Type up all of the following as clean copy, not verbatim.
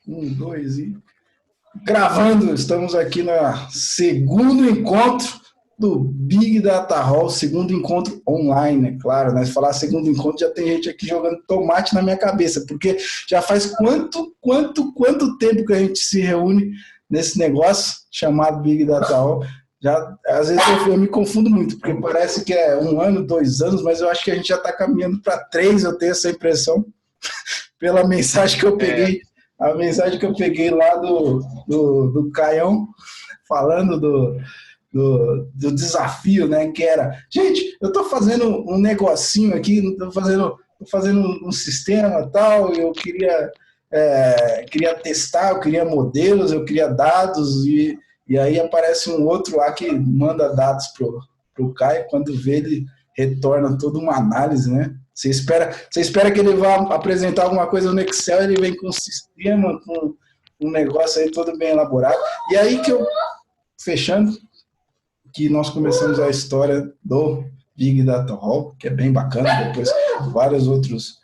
Um, dois e... Gravando, estamos aqui no segundo encontro do Big Data Hall, segundo encontro online, é claro, né? Se falar segundo encontro, já tem gente aqui jogando tomate na minha cabeça, porque já faz quanto tempo que a gente se reúne nesse negócio chamado Big Data Hall. Já, às vezes eu me confundo muito, porque parece que é 1 ano, 2 anos, mas eu acho que a gente já está caminhando para 3, eu tenho essa impressão, pela mensagem que eu peguei. A mensagem que eu peguei lá do Caião, falando do desafio, né? Que era, gente, eu estou fazendo um negocinho aqui, estou fazendo um sistema e tal, e eu queria testar, eu queria modelos, eu queria dados, e aí aparece um outro lá que manda dados pro Caio, quando vê ele retorna toda uma análise, né? Você espera que ele vá apresentar alguma coisa no Excel, ele vem com um sistema, com um negócio aí todo bem elaborado. E aí que eu, fechando, que nós começamos a história do Big Data Hall, que é bem bacana, depois vários outros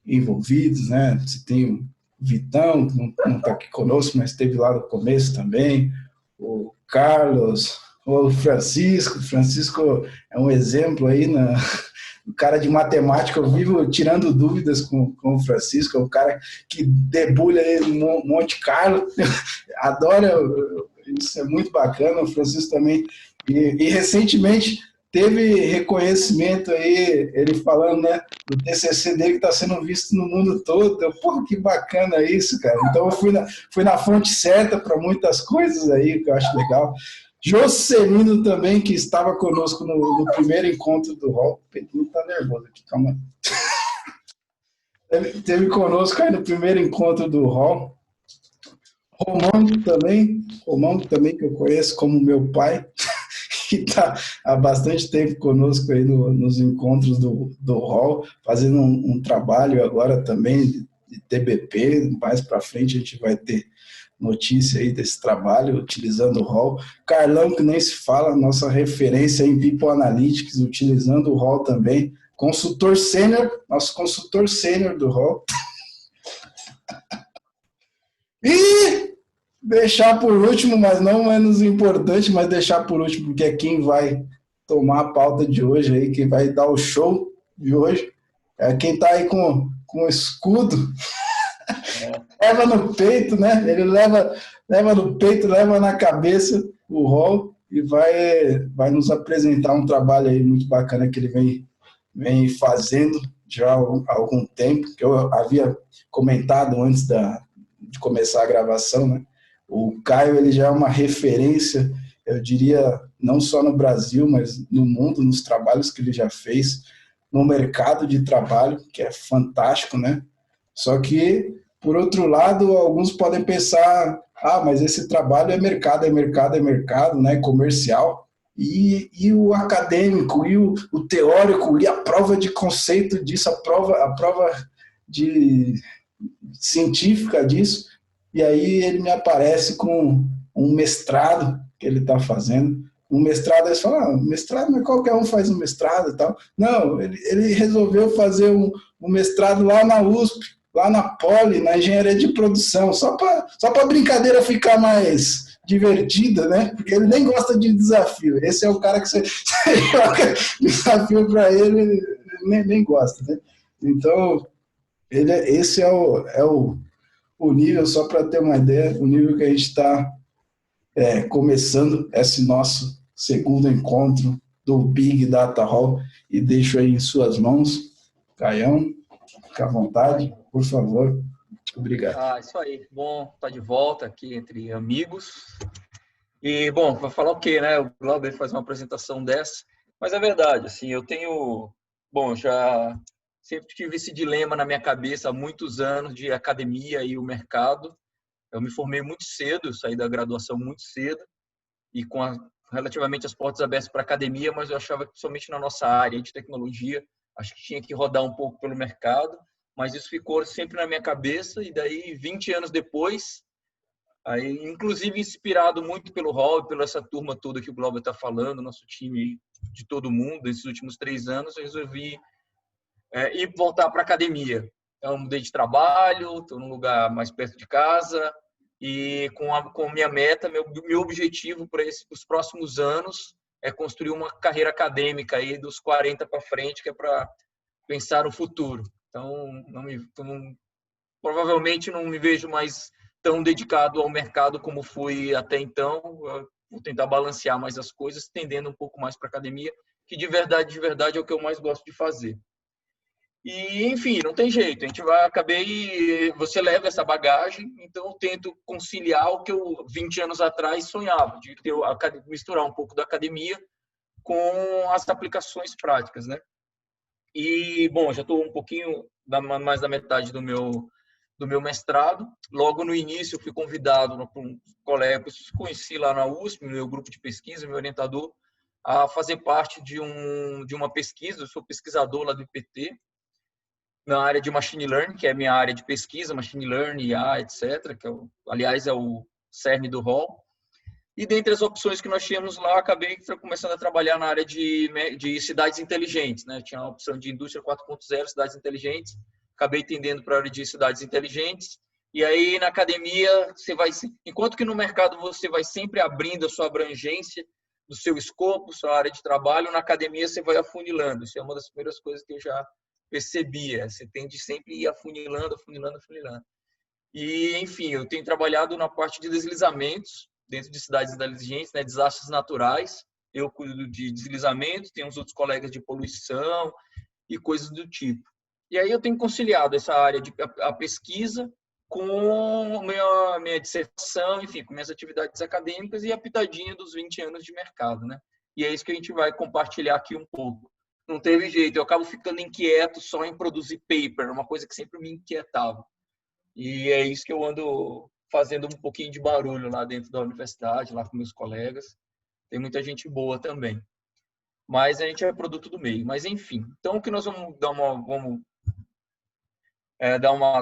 envolvidos, né? Você tem o Vitão, que não está aqui conosco, mas esteve lá no começo também, o Carlos, o Francisco. O Francisco é um exemplo aí o cara de matemática. Eu vivo tirando dúvidas com o Francisco, é um cara que debulha aí Monte Carlo, adoro, isso é muito bacana. O Francisco também, e recentemente teve reconhecimento aí, ele falando, né, do TCC dele que está sendo visto no mundo todo. Porra, que bacana isso, cara. Então eu fui na fonte certa para muitas coisas aí, que eu acho legal. Jocelino também, que estava conosco no primeiro encontro do Hall. O Pedrinho tá nervoso aqui, calma aí. Teve conosco aí no primeiro encontro do Hall. Romão também, que eu conheço como meu pai, que está há bastante tempo conosco aí nos encontros do Hall, fazendo um trabalho agora também de TBP. Mais para frente a gente vai ter notícia aí desse trabalho, utilizando o Hall. Carlão, que nem se fala, nossa referência em People Analytics, utilizando o Hall também. Consultor sênior, nosso consultor sênior do Hall. E deixar por último, mas não menos importante, mas deixar por último, porque é quem vai tomar a pauta de hoje aí, quem vai dar o show de hoje, é quem está aí com o escudo. Leva no peito, né? Ele leva no peito, leva na cabeça o Hall e vai nos apresentar um trabalho aí muito bacana que ele vem fazendo já há algum tempo, que eu havia comentado antes de começar a gravação, né? O Caio, ele já é uma referência, eu diria, não só no Brasil, mas no mundo, nos trabalhos que ele já fez, no mercado de trabalho, que é fantástico, né? Só que, por outro lado, alguns podem pensar, mas esse trabalho é mercado, né, comercial, e o acadêmico, e o teórico, e a prova de conceito disso, a prova científica disso. E aí ele me aparece com um mestrado que ele está fazendo. Um mestrado, eles falam, mestrado, mas qualquer um faz um mestrado e tal. Não, ele resolveu fazer um mestrado lá na USP, lá na Poli, na engenharia de produção, só para brincadeira ficar mais divertida, né? Porque ele nem gosta de desafio. Esse é o cara que você joga desafio para ele nem gosta, né? Então, esse é o nível, só para ter uma ideia, o nível que a gente está começando esse nosso segundo encontro do Big Data Hall, e deixo aí em suas mãos. Caião, fica à vontade, por favor. Obrigado. Isso aí. Bom estar de volta aqui entre amigos. E, bom, vou falar o quê, né? O Glauber faz uma apresentação dessa, mas é verdade, assim, eu já sempre tive esse dilema na minha cabeça há muitos anos de academia e o mercado. Eu me formei muito cedo, saí da graduação muito cedo e com relativamente as portas abertas para a academia, mas eu achava que somente na nossa área de tecnologia, acho que tinha que rodar um pouco pelo mercado, mas isso ficou sempre na minha cabeça. E daí, 20 anos depois, aí, inclusive inspirado muito pelo Hall e pela essa turma toda que o Glauber está falando, nosso time de todo mundo, esses últimos 3 anos, eu resolvi ir voltar para a academia. Eu mudei de trabalho, estou num lugar mais perto de casa e com minha meta, meu objetivo para os próximos anos é construir uma carreira acadêmica aí dos 40 para frente, que é para pensar no futuro. Então, provavelmente não me vejo mais tão dedicado ao mercado como fui até então. Eu vou tentar balancear mais as coisas, tendendo um pouco mais para academia, que de verdade é o que eu mais gosto de fazer. E, enfim, não tem jeito. A gente você leva essa bagagem, então eu tento conciliar o que eu 20 anos atrás sonhava, de misturar um pouco da academia com as aplicações práticas, né? E, bom, já estou um pouquinho mais da metade do meu mestrado. Logo no início, eu fui convidado por um colega que eu conheci lá na USP, no meu grupo de pesquisa, meu orientador, a fazer parte de uma pesquisa. Eu sou pesquisador lá do IPT, na área de Machine Learning, que é a minha área de pesquisa, Machine Learning, IA, etc., que aliás é o cerne do rol. E dentre as opções que nós tínhamos lá, acabei começando a trabalhar na área de cidades inteligentes, né? Tinha a opção de indústria 4.0, cidades inteligentes, acabei tendendo para a área de cidades inteligentes. E aí, na academia, enquanto que no mercado você vai sempre abrindo a sua abrangência do seu escopo, sua área de trabalho, na academia você vai afunilando. Isso é uma das primeiras coisas que eu já percebia. Você tende sempre a ir afunilando. E, enfim, eu tenho trabalhado na parte de deslizamentos dentro de cidades inteligentes, né, desastres naturais. Eu cuido de deslizamentos, tem uns outros colegas de poluição e coisas do tipo. E aí eu tenho conciliado essa área de a pesquisa com minha dissertação, enfim, com minhas atividades acadêmicas e a pitadinha dos 20 anos de mercado, né? E é isso que a gente vai compartilhar aqui um pouco. Não teve jeito, eu acabo ficando inquieto só em produzir paper, uma coisa que sempre me inquietava. E é isso que eu ando fazendo um pouquinho de barulho lá dentro da universidade, lá com meus colegas. Tem muita gente boa também. Mas a gente é produto do meio. Mas, enfim. Então, o que nós vamos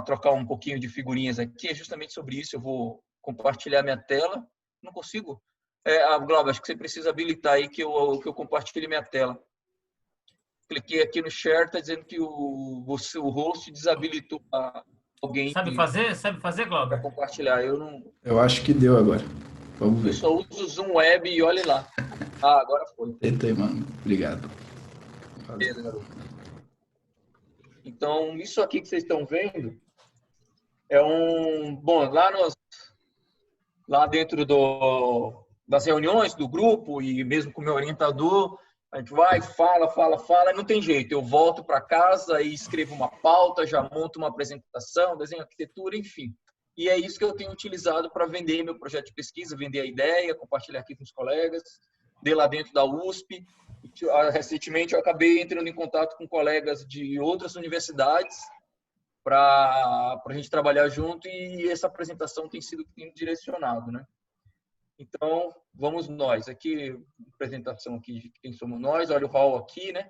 trocar um pouquinho de figurinhas aqui é justamente sobre isso. Eu vou compartilhar minha tela. Não consigo? Glauber, acho que você precisa habilitar aí que eu compartilhe minha tela. Cliquei aqui no share, está dizendo que o host desabilitou alguém. Sabe fazer, Glauber? Para compartilhar. Eu não. Eu acho que deu agora. Vamos ver. Eu só uso o Zoom Web e olhe lá. Ah, agora foi. Tentei, mano. Obrigado. Beleza, garoto. Então, isso aqui que vocês estão vendo é bom, lá dentro das reuniões do grupo e mesmo com o meu orientador, a gente vai, fala, não tem jeito. Eu volto para casa e escrevo uma pauta, já monto uma apresentação, desenho arquitetura, enfim. E é isso que eu tenho utilizado para vender meu projeto de pesquisa, vender a ideia, compartilhar aqui com os colegas, de lá dentro da USP. Recentemente eu acabei entrando em contato com colegas de outras universidades para a gente trabalhar junto e essa apresentação tem sido direcionado, né? Então, vamos nós. Aqui, apresentação aqui de quem somos nós. Olha o hall aqui, né?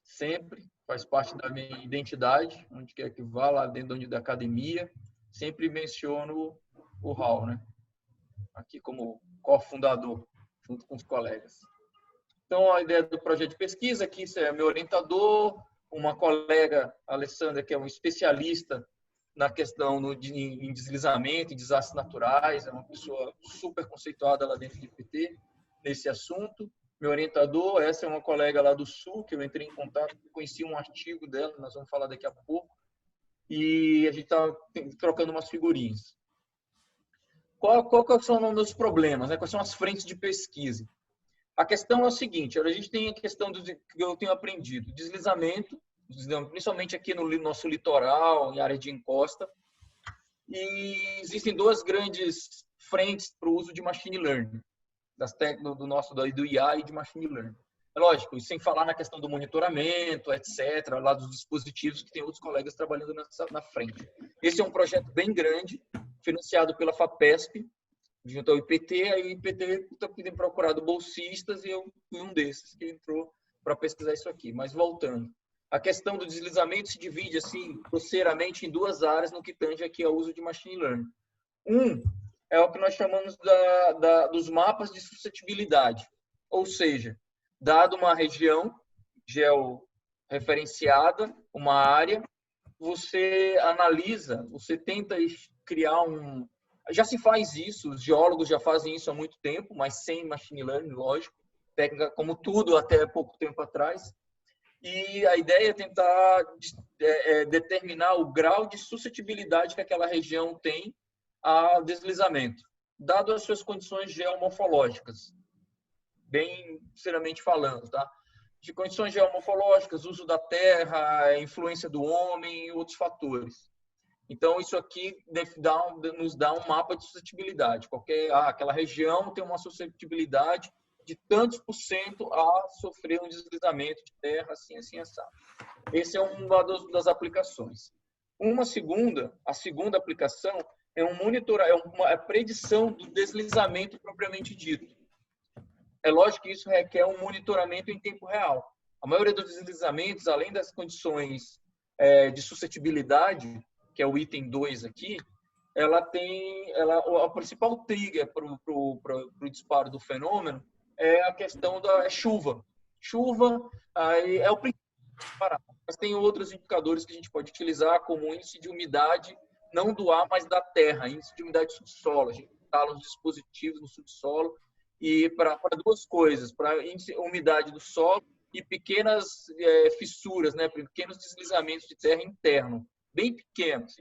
Sempre faz parte da minha identidade, onde quer que vá, lá dentro da academia. Sempre menciono o hall, né? Aqui como cofundador, junto com os colegas. Então, a ideia do projeto de pesquisa aqui é meu orientador, uma colega, a Alessandra, que é um especialista na questão em deslizamento, em desastres naturais, é uma pessoa super conceituada lá dentro do IPT, nesse assunto. Meu orientador, essa é uma colega lá do Sul, que eu entrei em contato, conheci um artigo dela, nós vamos falar daqui a pouco, e a gente está trocando umas figurinhas. Quais são os meus problemas, né? Quais são as frentes de pesquisa? A questão é o seguinte, a gente tem a questão que eu tenho aprendido, deslizamento, principalmente aqui no nosso litoral, em área de encosta, e existem duas grandes frentes para o uso de machine learning, das técnicas do IA e de machine learning. É lógico, sem falar na questão do monitoramento, etc., lá dos dispositivos que tem outros colegas trabalhando na frente. Esse é um projeto bem grande, financiado pela FAPESP, junto ao IPT, aí o IPT está procurando bolsistas e eu fui um desses que entrou para pesquisar isso aqui. Mas voltando, a questão do deslizamento se divide assim grosseiramente em duas áreas no que tange aqui ao uso de machine learning. É o que nós chamamos dos mapas de suscetibilidade, ou seja, dado uma região georreferenciada, uma área, você analisa, você tenta criar um... Já se faz isso, os geólogos já fazem isso há muito tempo, mas sem machine learning, lógico, técnica como tudo até pouco tempo atrás. E a ideia é tentar determinar o grau de suscetibilidade que aquela região tem a deslizamento, dado as suas condições geomorfológicas, bem sinceramente falando, tá? De condições geomorfológicas, uso da terra, influência do homem e outros fatores. Então, isso aqui nos dá um mapa de suscetibilidade. Aquela região tem uma suscetibilidade de tantos por cento a sofrer um deslizamento de terra, assim, assim, assado. Esse é uma das aplicações. A segunda aplicação é uma predição do deslizamento propriamente dito. É lógico que isso requer um monitoramento em tempo real. A maioria dos deslizamentos, além das condições de suscetibilidade, que é o item 2 aqui, a principal trigger para o disparo do fenômeno é a questão da chuva. Chuva aí é o principal parado, mas tem outros indicadores que a gente pode utilizar, como o índice de umidade, não do ar, mas da terra, índice de umidade do subsolo. A gente instala os dispositivos no subsolo e para duas coisas, para índice de umidade do solo e pequenas fissuras, né, pequenos deslizamentos de terra interno, bem pequenos.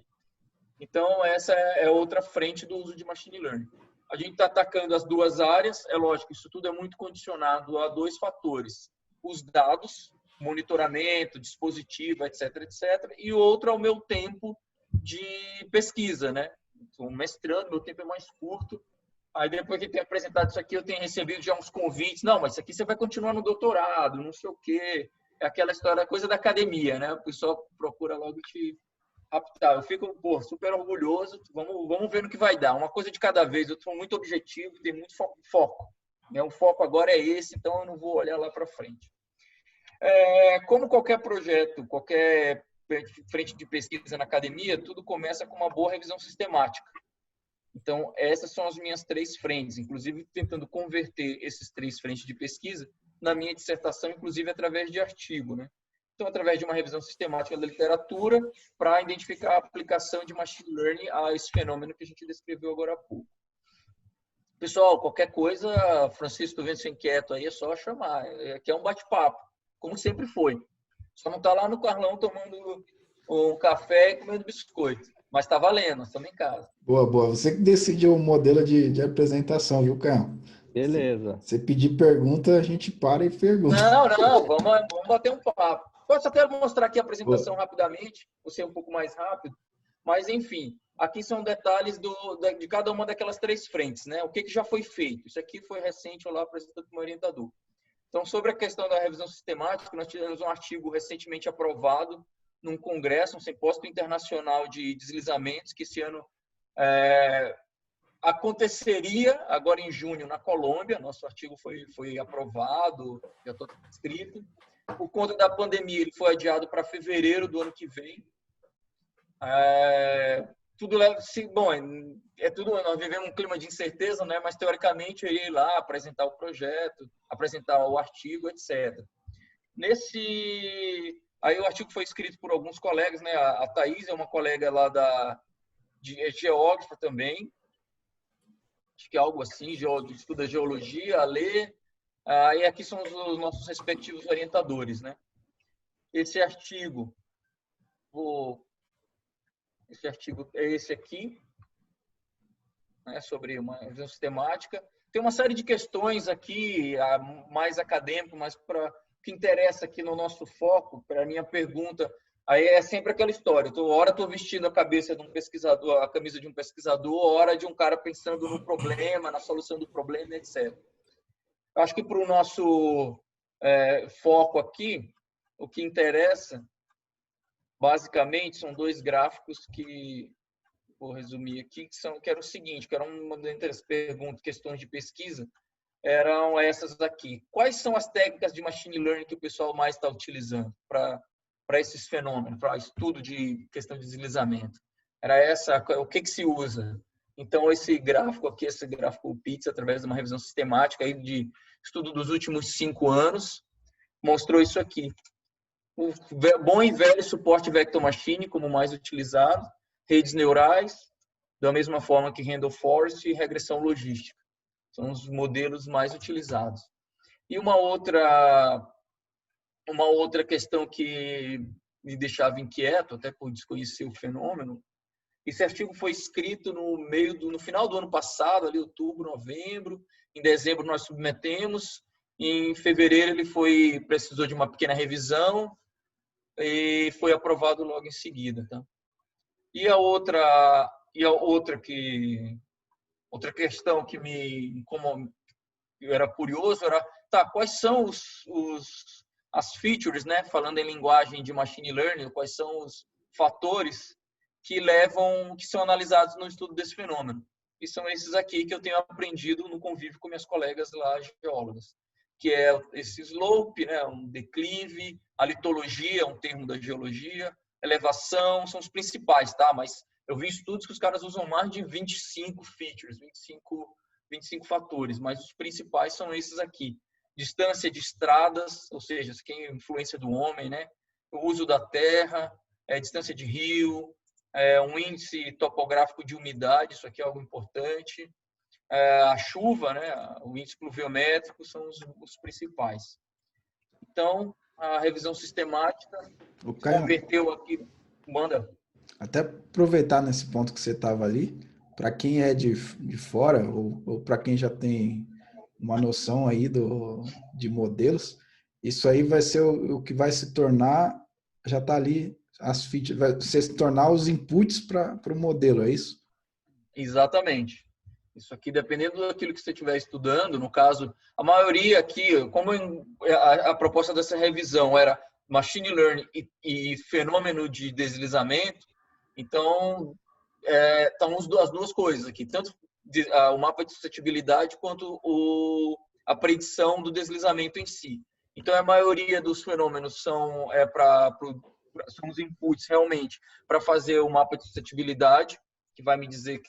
Então, essa é outra frente do uso de machine learning. A gente está atacando as duas áreas, é lógico, isso tudo é muito condicionado a dois fatores. Os dados, monitoramento, dispositivo, etc., etc., e o outro é o meu tempo de pesquisa, né? Estou mestrando, meu tempo é mais curto. Aí, depois que tenho apresentado isso aqui, eu tenho recebido já uns convites. Não, mas isso aqui você vai continuar no doutorado, não sei o quê. É aquela história, coisa da academia, né? O pessoal procura logo te raptar. Eu fico, super orgulhoso. Vamos ver no que vai dar. Uma coisa de cada vez. Eu estou muito objetivo, tenho muito foco. Né? O foco agora é esse, então eu não vou olhar lá para frente. Como qualquer projeto, qualquer frente de pesquisa na academia, tudo começa com uma boa revisão sistemática. Então, essas são as minhas 3 frentes, inclusive tentando converter esses 3 frentes de pesquisa na minha dissertação, inclusive através de artigo, né? Então, através de uma revisão sistemática da literatura para identificar a aplicação de machine learning a esse fenômeno que a gente descreveu agora há pouco. Pessoal, qualquer coisa, Francisco, estou vendo você inquieto aí, é só chamar. Aqui é um bate-papo, como sempre foi. Só não está lá no Carlão tomando um café e comendo biscoito. Mas está valendo, nós estamos em casa. Boa, boa. Você que decidiu o modelo de apresentação, viu, Cão? Beleza. Você pedir pergunta, a gente para e pergunta. Não, vamos bater um papo. Posso até mostrar aqui a apresentação rapidamente, você um pouco mais rápido, mas enfim, aqui são detalhes de cada uma daquelas 3 frentes, né? O que já foi feito. Isso aqui foi recente, eu lá apresentando para o meu orientador. Então, sobre a questão da revisão sistemática, nós tivemos um artigo recentemente aprovado num congresso, um simpósio internacional de deslizamentos, que esse ano aconteceria agora em junho na Colômbia. Nosso artigo foi aprovado, já está escrito. Por conta da pandemia, ele foi adiado para fevereiro do ano que vem. Tudo leva-se... Bom, nós vivemos um clima de incerteza, né? Mas, teoricamente, eu ia ir lá apresentar o projeto, apresentar o artigo, etc. Aí o artigo foi escrito por alguns colegas, né? A Thaís é uma colega lá de geógrafa também, acho que é algo assim, estuda geologia, a Lê, e aqui são os nossos respectivos orientadores, né? Esse artigo é esse aqui, né? Sobre uma revisão sistemática. Tem uma série de questões aqui, mais acadêmico, mas para o que interessa aqui no nosso foco, para a minha pergunta, aí é sempre aquela história. Hora estou vestindo a cabeça de um pesquisador, a camisa de um pesquisador, hora de um cara pensando no problema, na solução do problema, etc. Acho que para o nosso foco aqui, o que interessa, basicamente, são 2 gráficos que vou resumir aqui, que era o seguinte, que eram uma das perguntas, questões de pesquisa, eram essas aqui. Quais são as técnicas de machine learning que o pessoal mais está utilizando para esses fenômenos, para estudo de questão de deslizamento? Era o que se usa? Então, esse gráfico aqui, esse gráfico PITS, através de uma revisão sistemática aí de estudo dos últimos 5 anos, mostrou isso aqui. O bom e velho suporte Vector Machine como mais utilizado, redes neurais, da mesma forma que Randall Forest e regressão logística. São os modelos mais utilizados. E uma outra questão que me deixava inquieto, até por desconhecer o fenômeno, esse artigo foi escrito no final do ano passado, ali outubro, novembro. Em dezembro nós submetemos. Em fevereiro ele precisou de uma pequena revisão e foi aprovado logo em seguida, tá? E a outra questão que como eu era curioso era, quais são as features, né, falando em linguagem de machine learning, quais são os fatores que são analisados no estudo desse fenômeno. E são esses aqui que eu tenho aprendido no convívio com minhas colegas lá, geólogas, que é esse slope, né, um declive, a litologia, um termo da geologia, elevação, são os principais, tá? Mas eu vi estudos que os caras usam mais de 25 features, 25 fatores, mas os principais são esses aqui. Distância de estradas, ou seja, quem é influência do homem, né? O uso da terra, distância de rio, um índice topográfico de umidade, isso aqui é algo importante. A chuva, né? O índice pluviométrico são os principais. Então, a revisão sistemática converteu aqui, manda. Até aproveitar nesse ponto que você estava ali, para quem é de fora, ou para quem já tem uma noção aí de modelos, isso aí vai ser o que vai se tornar, já está ali, as features, vai se tornar os inputs para o modelo, é isso? Exatamente. Isso aqui, dependendo daquilo que você estiver estudando, no caso, a maioria aqui, como a proposta dessa revisão era machine learning e fenômeno de deslizamento, então estão as duas coisas aqui, tanto o mapa de suscetibilidade quanto a predição do deslizamento em si. Então, a maioria dos fenômenos são os inputs realmente para fazer o mapa de suscetibilidade, que vai me dizer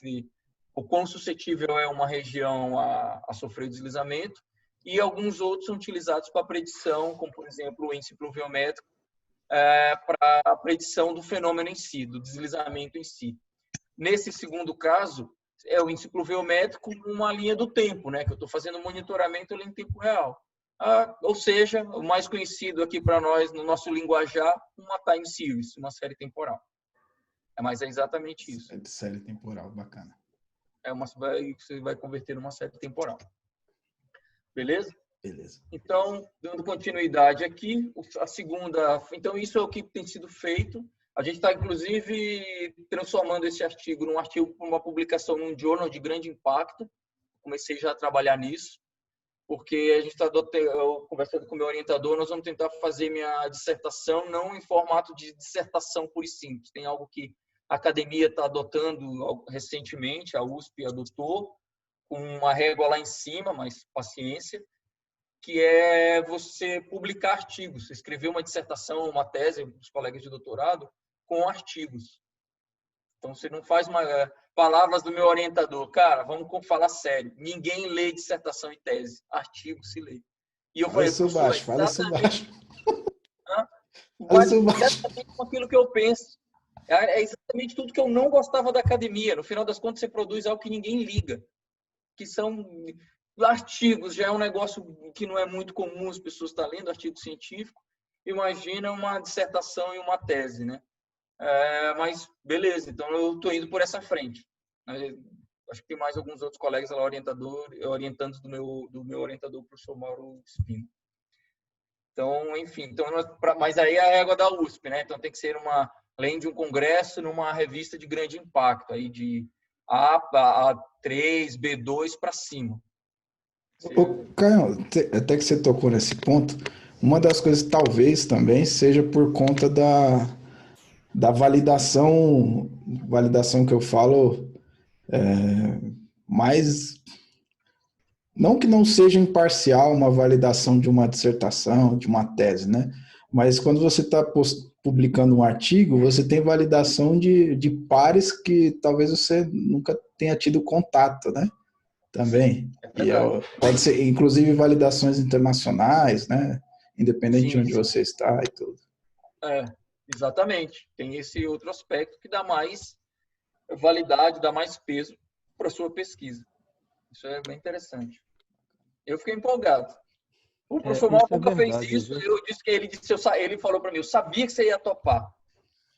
o quão suscetível é uma região a sofrer deslizamento, e alguns outros são utilizados para predição, como, por exemplo, o índice pluviométrico, para a predição do fenômeno em si, do deslizamento em si. Nesse segundo caso, é o índice pluviométrico com uma linha do tempo, né, que eu estou fazendo monitoramento em tempo real. Ou seja, o mais conhecido aqui para nós, no nosso linguajar, uma time series, uma série temporal. Mas é exatamente isso. Série temporal, bacana. Você vai converter numa série temporal. Beleza? Beleza. Então, dando continuidade aqui, a segunda... Então, isso é o que tem sido feito. A gente está, inclusive, transformando esse artigo num artigo para uma publicação num journal de grande impacto. Comecei já a trabalhar nisso, porque a gente está conversando com o meu orientador, nós vamos tentar fazer minha dissertação não em formato de dissertação pura e simples. Tem algo que a academia está adotando recentemente, a USP adotou, com uma régua lá em cima, mas paciência, que é você publicar artigos, escrever uma dissertação, uma tese dos colegas de doutorado com artigos. Então, você não faz palavras do meu orientador. Cara, vamos falar sério. Ninguém lê dissertação e tese. Artigo se lê. E eu falei, fala isso baixo. Mas exatamente com aquilo que eu penso. É exatamente tudo que eu não gostava da academia. No final das contas, você produz algo que ninguém liga. Que são artigos. Já é um negócio que não é muito comum as pessoas estar lendo, artigo científico. Imagina uma dissertação e uma tese, né? Mas beleza, então eu estou indo por essa frente. Acho que tem mais alguns outros colegas lá, orientandos do meu orientador, o professor Mauro Espino. Então, enfim, mas aí é a régua da USP, né? Então tem que ser além de um congresso, numa revista de grande impacto, aí de A3, B2 para cima. Caio, até que você tocou nesse ponto, uma das coisas talvez também seja por conta da validação que eu falo, mas não que não seja imparcial uma validação de uma dissertação, de uma tese, né? Mas quando você está publicando um artigo, você tem validação de pares que talvez você nunca tenha tido contato, né? Também. Pode ser, inclusive, validações internacionais, né? Independente de onde você está e tudo. É, exatamente. Tem esse outro aspecto que dá mais validade, dá mais peso para sua pesquisa. Isso é bem interessante. Eu fiquei empolgado. O professor Mal Isso é nunca fez verdade, isso. viu? Eu disse que ele falou para mim, eu sabia que você ia topar.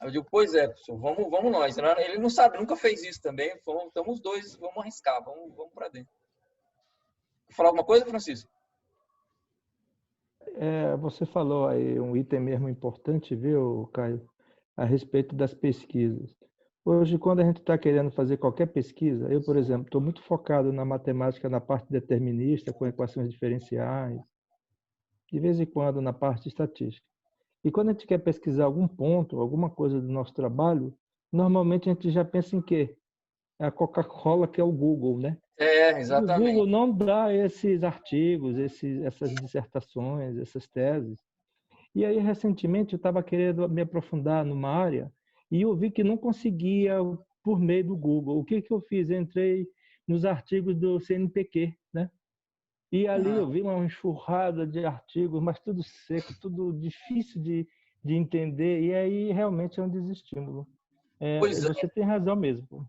Aí eu digo, pois é, professor, vamos nós. Ele não sabe, nunca fez isso também. Estamos os dois, vamos arriscar, vamos para dentro. Quer falar alguma coisa, Francisco? Você falou aí um item mesmo importante, viu, Caio, a respeito das pesquisas. Hoje, quando a gente está querendo fazer qualquer pesquisa, eu, por exemplo, estou muito focado na matemática, na parte determinista, com equações diferenciais, de vez em quando na parte estatística. E quando a gente quer pesquisar algum ponto, alguma coisa do nosso trabalho, normalmente a gente já pensa em quê? É a Coca-Cola, que é o Google, né? E o Google Exatamente. não dá esses artigos, essas dissertações, essas teses. E aí, recentemente, eu estava querendo me aprofundar numa área e eu vi que não conseguia por meio do Google. O que que eu fiz? Eu entrei nos artigos do CNPq, né? E ali eu vi uma enxurrada de artigos, mas tudo seco, tudo difícil de entender, e aí realmente é um desestímulo. Pois Você tem razão mesmo.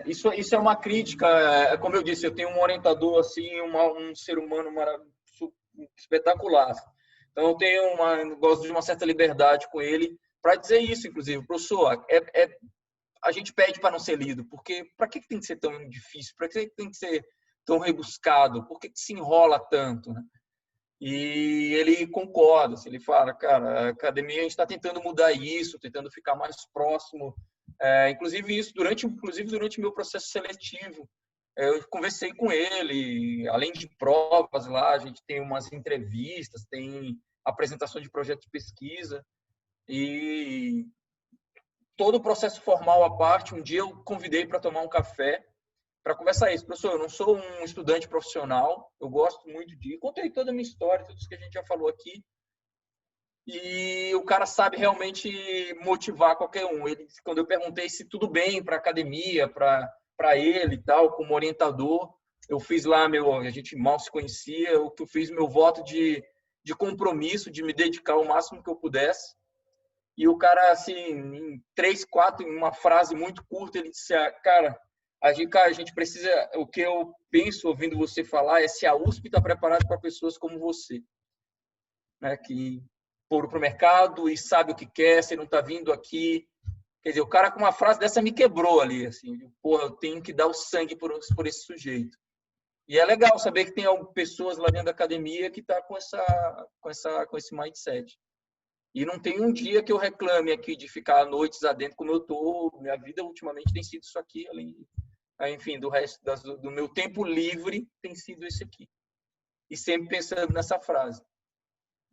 isso é uma crítica. Como eu disse, eu tenho um orientador assim, um ser humano espetacular. Então eu gosto de uma certa liberdade com ele para dizer isso, inclusive, professor. A gente pede para não ser lido, porque para que tem que ser tão difícil? Para que tem que ser tão rebuscado? Por que se enrola tanto, né? E ele concorda, assim, ele fala, cara, a academia a gente está tentando mudar isso, tentando ficar mais próximo. Inclusive durante o meu processo seletivo, eu conversei com ele, além de provas lá, a gente tem umas entrevistas, tem apresentação de projeto de pesquisa e todo o processo formal à parte. Um dia eu convidei para tomar um café para conversar isso. Professor, eu não sou um estudante profissional, eu gosto muito de... Contei toda a minha história, tudo isso que a gente já falou aqui, e o cara sabe realmente motivar qualquer um. Ele, quando eu perguntei se tudo bem para a academia, para ele e tal, como orientador, eu fiz lá a gente mal se conhecia, eu fiz meu voto de compromisso, de me dedicar o máximo que eu pudesse. E o cara, assim, em 3, 4, em uma frase muito curta, ele disse, cara, a gente precisa, o que eu penso ouvindo você falar é se a USP está preparada para pessoas como você, né, que foram para o mercado e sabe o que quer, você não está vindo aqui. Quer dizer, o cara com uma frase dessa me quebrou ali, assim, porra, eu tenho que dar o sangue por esse sujeito. E é legal saber que tem pessoas lá dentro da academia que tá com esse mindset. E não tem um dia que eu reclame aqui de ficar noites adentro como eu tô. Minha vida ultimamente tem sido isso aqui, enfim, do resto do meu tempo livre tem sido isso aqui. E sempre pensando nessa frase.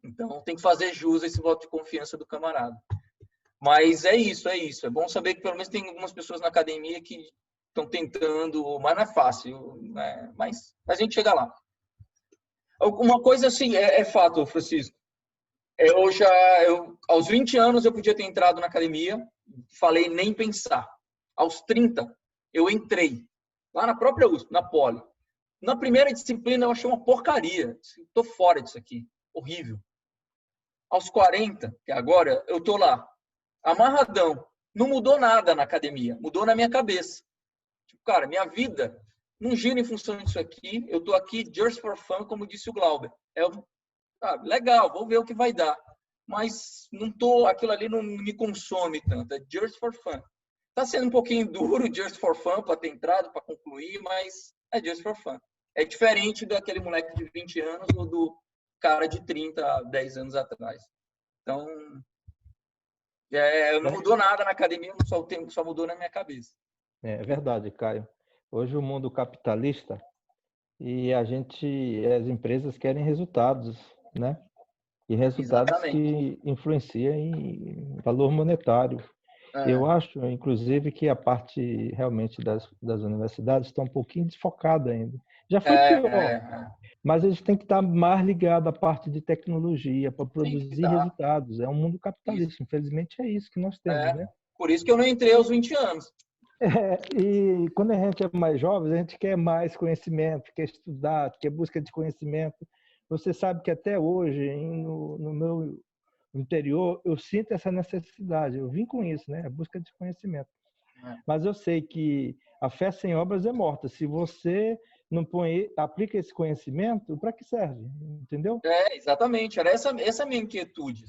Então, tem que fazer jus a esse voto de confiança do camarada. Mas é isso. É bom saber que pelo menos tem algumas pessoas na academia que estão tentando, mas não é fácil, né? Mas a gente chega lá. Uma coisa assim, é fato, Francisco. Aos 20 anos eu podia ter entrado na academia, falei nem pensar. Aos 30, eu entrei, lá na própria USP, na Poli. Na primeira disciplina eu achei uma porcaria. Estou fora disso aqui, horrível. Aos 40, que agora, eu estou lá, amarradão. Não mudou nada na academia, mudou na minha cabeça. Tipo, cara, minha vida não gira em função disso aqui. Eu estou aqui just for fun, como disse o Glauber. Legal, vou ver o que vai dar. Mas aquilo ali não me consome tanto. É just for fun. Está sendo um pouquinho duro, just for fun, para ter entrado, para concluir, mas é just for fun. É diferente daquele moleque de 20 anos ou do cara de 30, 10 anos atrás. Então, não mudou nada na academia, o tempo só mudou na minha cabeça. É verdade, Caio. Hoje o mundo capitalista e as empresas querem resultados, né? E resultados Exatamente. que influenciam em valor monetário. Eu acho, inclusive, que a parte realmente das universidades está um pouquinho desfocada ainda. Já foi pior, mas eles têm que estar mais ligados à parte de tecnologia para produzir resultados. É um mundo capitalista. Isso. Infelizmente, é isso que nós temos, né? Por isso que eu não entrei aos 20 anos. E quando a gente é mais jovem, a gente quer mais conhecimento, quer estudar, quer busca de conhecimento. Você sabe que até hoje, no meu no interior, eu sinto essa necessidade. Eu vim com isso, né? A busca de conhecimento. Mas eu sei que a fé sem obras é morta. Se você não aplica esse conhecimento, para que serve? Entendeu? Exatamente. Era essa a minha inquietude.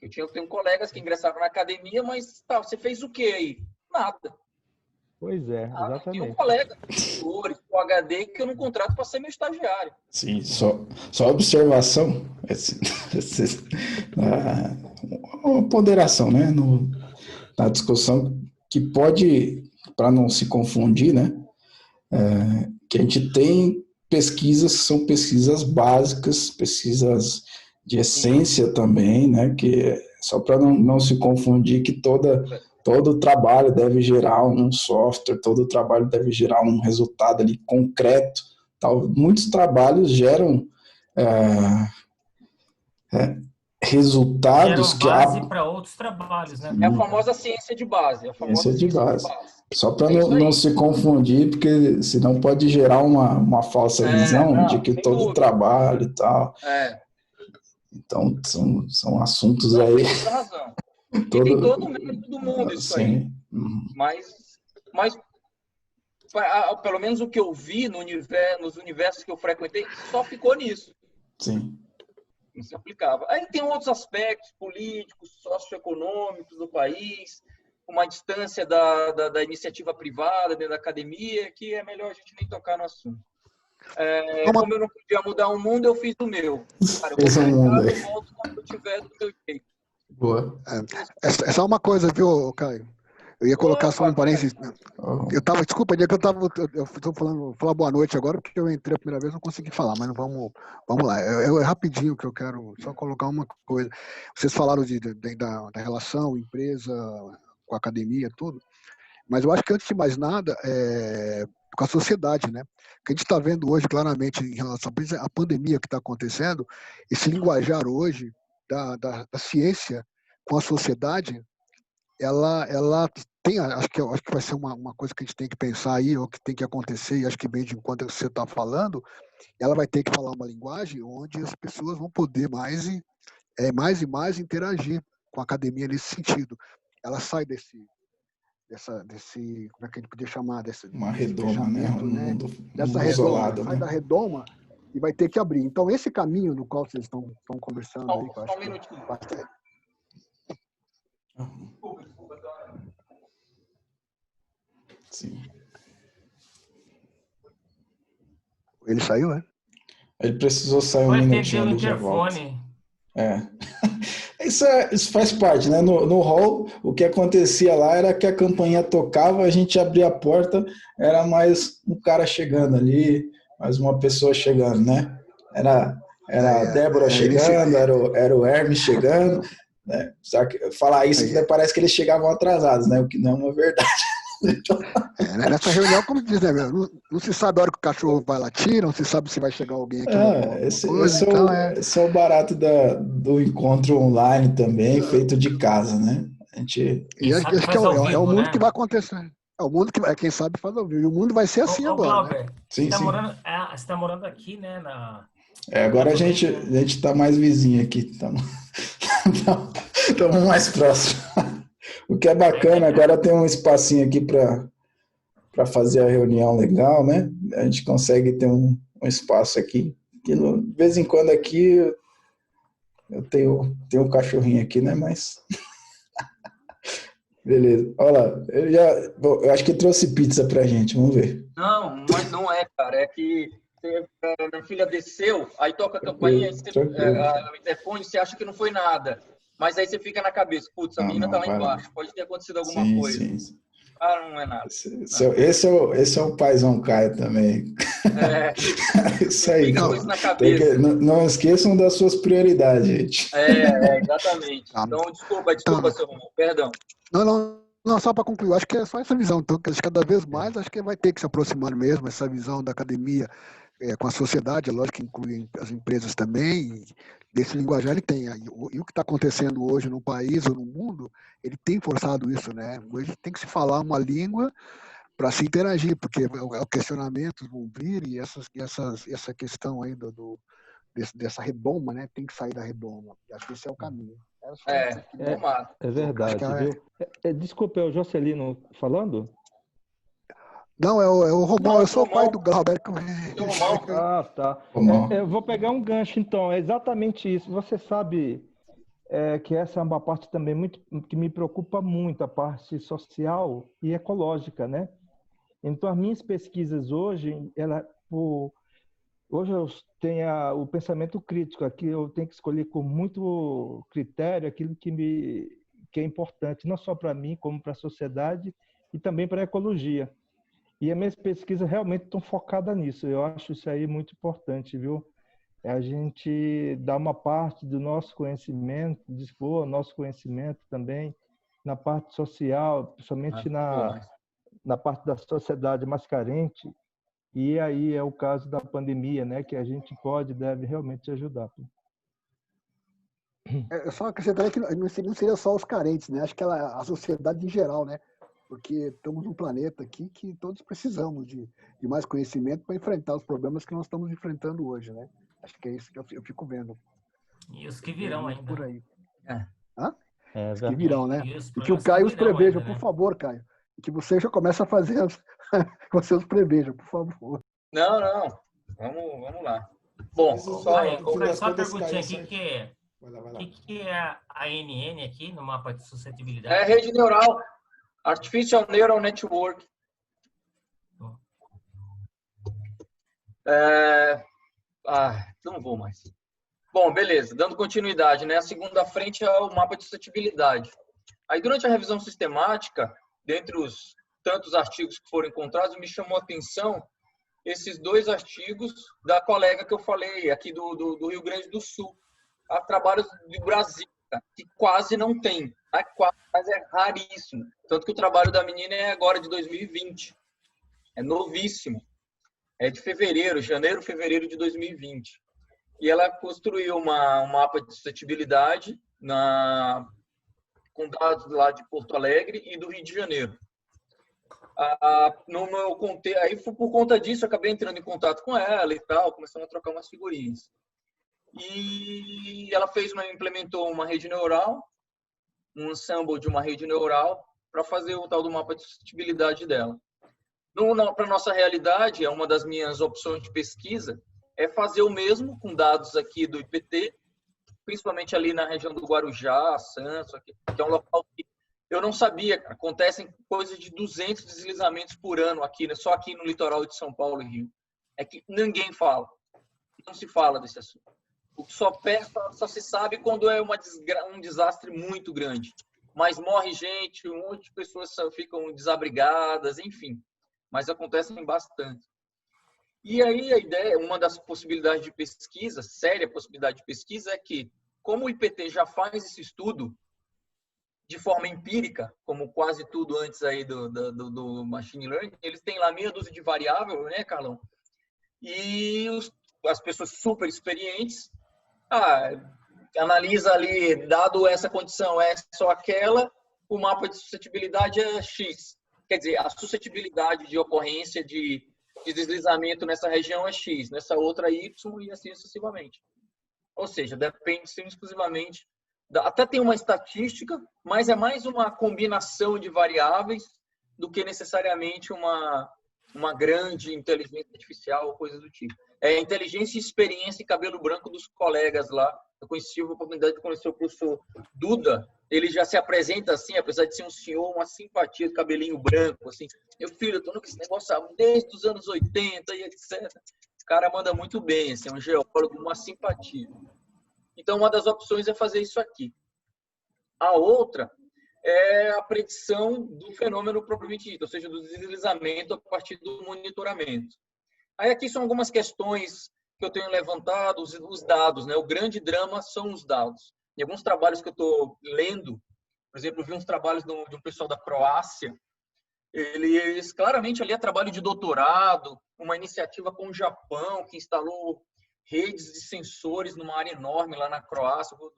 Eu tenho colegas que ingressaram na academia, mas você fez o quê aí? Nada. Pois é, exatamente. Tem um colega, com HD, que eu não contrato para ser meu estagiário. Sim, só observação, uma ponderação, né, na discussão, que pode, para não se confundir, né, que a gente tem pesquisas que são pesquisas básicas, pesquisas de essência também, né, que só para não se confundir que todo trabalho deve gerar um software, todo trabalho deve gerar um resultado ali concreto. Tal. Muitos trabalhos geram resultados geram base para outros trabalhos, né? É a famosa ciência de base. Ciência de base. Só para não se confundir, porque senão pode gerar uma falsa visão de que todo dúvida. Trabalho e tal. Então, são assuntos aí. Tem razão. E tem todo o mérito do mundo isso aí. Mas pelo menos o que eu vi nos universos que eu frequentei, só ficou nisso. Sim. Não se aplicava. Aí tem outros aspectos políticos, socioeconômicos do país, uma distância da iniciativa privada, dentro da academia, que é melhor a gente nem tocar no assunto. Como eu não podia mudar o mundo, eu fiz o meu. Cara, eu volto quando eu tiver do meu jeito. Boa. É só uma coisa, viu, Caio? Eu ia colocar só um parênteses. Desculpa, eu estou falando boa noite agora, porque eu entrei a primeira vez, não consegui falar, mas vamos lá. É rapidinho que eu quero só colocar uma coisa. Vocês falaram da relação empresa com a academia, tudo, mas eu acho que antes de mais nada, com a sociedade, né? O que a gente está vendo hoje claramente em relação à pandemia que está acontecendo, esse linguajar hoje da ciência com a sociedade, ela tem, acho que vai ser uma coisa que a gente tem que pensar aí, ou que tem que acontecer, e acho que bem de enquanto você está falando, ela vai ter que falar uma linguagem onde as pessoas vão poder mais e mais interagir com a academia nesse sentido. Ela sai desse como é que a gente podia chamar? Uma redoma, né? Dessa redoma, sai da redoma e vai ter que abrir. Então, esse caminho no qual vocês estão conversando aí, que eu acho que Sim. Ele saiu, né? Ele precisou sair um minutinho, ele já volta. Isso faz parte, né? No hall, o que acontecia lá era que a campainha tocava, a gente abria a porta, era mais um cara chegando ali, mais uma pessoa chegando, né? Era a Débora chegando, era o Hermes chegando, né? Falar isso parece que eles chegavam atrasados, né? O que não é uma verdade. Nessa reunião, como diz, né, não se sabe a hora que o cachorro vai latir, não se sabe se vai chegar alguém aqui. Esse é o barato do encontro online também, feito de casa, né? Acho que é o mundo que vai acontecer. É o mundo que quem sabe faz ao vivo. E o mundo vai ser assim agora. Glauber, né? Você está morando aqui, né? Agora a gente está mais vizinho aqui. Estamos mais próximos. O que é bacana, agora tem um espacinho aqui para fazer a reunião legal, né? A gente consegue ter um espaço aqui. Que de vez em quando aqui eu tenho um cachorrinho aqui, né? Mas beleza. Olha lá, eu acho que trouxe pizza pra gente, vamos ver. Não, mas não é, cara. É que minha filha desceu, aí toca a campainha, o interfone, você acha que não foi nada. Mas aí você fica na cabeça, putz, a menina tá lá embaixo, pode ter acontecido alguma coisa. Sim. Ah, não é nada. Esse é o paizão Caio também. Isso aí. Isso na cabeça. Não esqueçam das suas prioridades, gente. Exatamente. Então, desculpa, seu Romão, perdão. Não, só para concluir, acho que é só essa visão. Então, que cada vez mais, acho que vai ter que se aproximar mesmo, essa visão da academia com a sociedade, é lógico que inclui as empresas também, desse linguajar ele tem. E o que está acontecendo hoje no país ou no mundo, ele tem forçado isso, né? Hoje tem que se falar uma língua para se interagir, porque o questionamento vão vir e essa questão aí dessa redoma, né? Tem que sair da redoma. Acho que esse é o caminho. É verdade, viu? Desculpa, é o Jocelino falando? Não, é o Romão, eu sou o pai Romão. do Glauber. Ah, tá. Eu vou pegar um gancho, então. É exatamente isso. Você sabe que essa é uma parte também muito que me preocupa muito, a parte social e ecológica, né? Então, as minhas pesquisas hoje, hoje eu tenho o pensamento crítico. Aqui eu tenho que escolher com muito critério aquilo que é importante, não só para mim, como para a sociedade e também para a ecologia. E as minhas pesquisas realmente estão focadas nisso. Eu acho isso aí muito importante, viu? É a gente dar uma parte do nosso conhecimento, dispor nosso conhecimento também na parte social, principalmente na parte da sociedade mais carente. E aí é o caso da pandemia, né? Que a gente pode e deve realmente ajudar. Eu só acrescentaria que não seria só os carentes, né? Acho que a sociedade em geral, né? Porque estamos num planeta aqui que todos precisamos de mais conhecimento para enfrentar os problemas que nós estamos enfrentando hoje, né? Acho que é isso que eu fico vendo. E os que virão ainda. Por aí. Hã? Os que virão, né? E que o Caio os preveja, ainda, né? por favor, Caio. E que você já comece a fazer você os preveja, por favor. Não. Vamos lá. Bom, Só uma perguntinha aqui, o que é a ANN aqui no mapa de suscetibilidade? É rede neural, Artificial Neural Network. Não vou mais. Bom, beleza. Dando continuidade, né? A segunda frente é o mapa de suscetibilidade. Aí, durante a revisão sistemática, dentre os tantos artigos que foram encontrados, me chamou a atenção esses 2 artigos da colega que eu falei, aqui do Rio Grande do Sul. Há trabalhos do Brasil, que quase não tem, mas é raríssimo. Tanto que o trabalho da menina é agora de 2020. É novíssimo. É de janeiro, fevereiro de 2020. E ela construiu um mapa de suscetibilidade com dados lá de Porto Alegre e do Rio de Janeiro. No meu contexto, aí por conta disso, eu acabei entrando em contato com ela e tal, começamos a trocar umas figurinhas. E ela implementou uma rede neural, um ensemble de uma rede neural, para fazer o tal do mapa de suscetibilidade dela. Para nossa realidade, é uma das minhas opções de pesquisa, é fazer o mesmo com dados aqui do IPT, principalmente ali na região do Guarujá, Santos, que é um local que eu não sabia, acontecem coisas de 200 deslizamentos por ano aqui, né? Só aqui no litoral de São Paulo e Rio. É que ninguém fala, não se fala desse assunto. O que só se sabe quando é um desastre muito grande. Mas morre gente, um monte de pessoas ficam desabrigadas, enfim. Mas acontecem bastante. E aí a ideia, uma das possibilidades de pesquisa, séria possibilidade de pesquisa, é que, como o IPT já faz esse estudo de forma empírica, como quase tudo antes aí do machine learning, eles têm lá meia dúzia de variáveis, né, Carlão? E as pessoas super experientes analisa ali, dado essa condição, é só aquela, o mapa de suscetibilidade é X. Quer dizer, a suscetibilidade de ocorrência de deslizamento nessa região é X, nessa outra é Y e assim sucessivamente. Ou seja, depende exclusivamente, até tem uma estatística, mas é mais uma combinação de variáveis do que necessariamente uma grande inteligência artificial ou coisa do tipo. É inteligência, experiência e cabelo branco dos colegas lá. Eu conheci a oportunidade de conhecer o professor Duda. Ele já se apresenta assim, apesar de ser um senhor, uma simpatia, de cabelinho branco, assim. Meu filho, eu tô nesse negócio desde os anos 80 e etc. O cara manda muito bem, assim, é um geólogo, uma simpatia. Então, uma das opções é fazer isso aqui. A outra é a predição do fenômeno propriamente dito, ou seja, do deslizamento a partir do monitoramento. Aí aqui são algumas questões que eu tenho levantado, os dados, né? O grande drama são os dados. Em alguns trabalhos que eu estou lendo, por exemplo, eu vi uns trabalhos de um pessoal da Croácia, eles claramente ali é trabalho de doutorado, uma iniciativa com o Japão, que instalou redes de sensores numa área enorme lá na Croácia, vou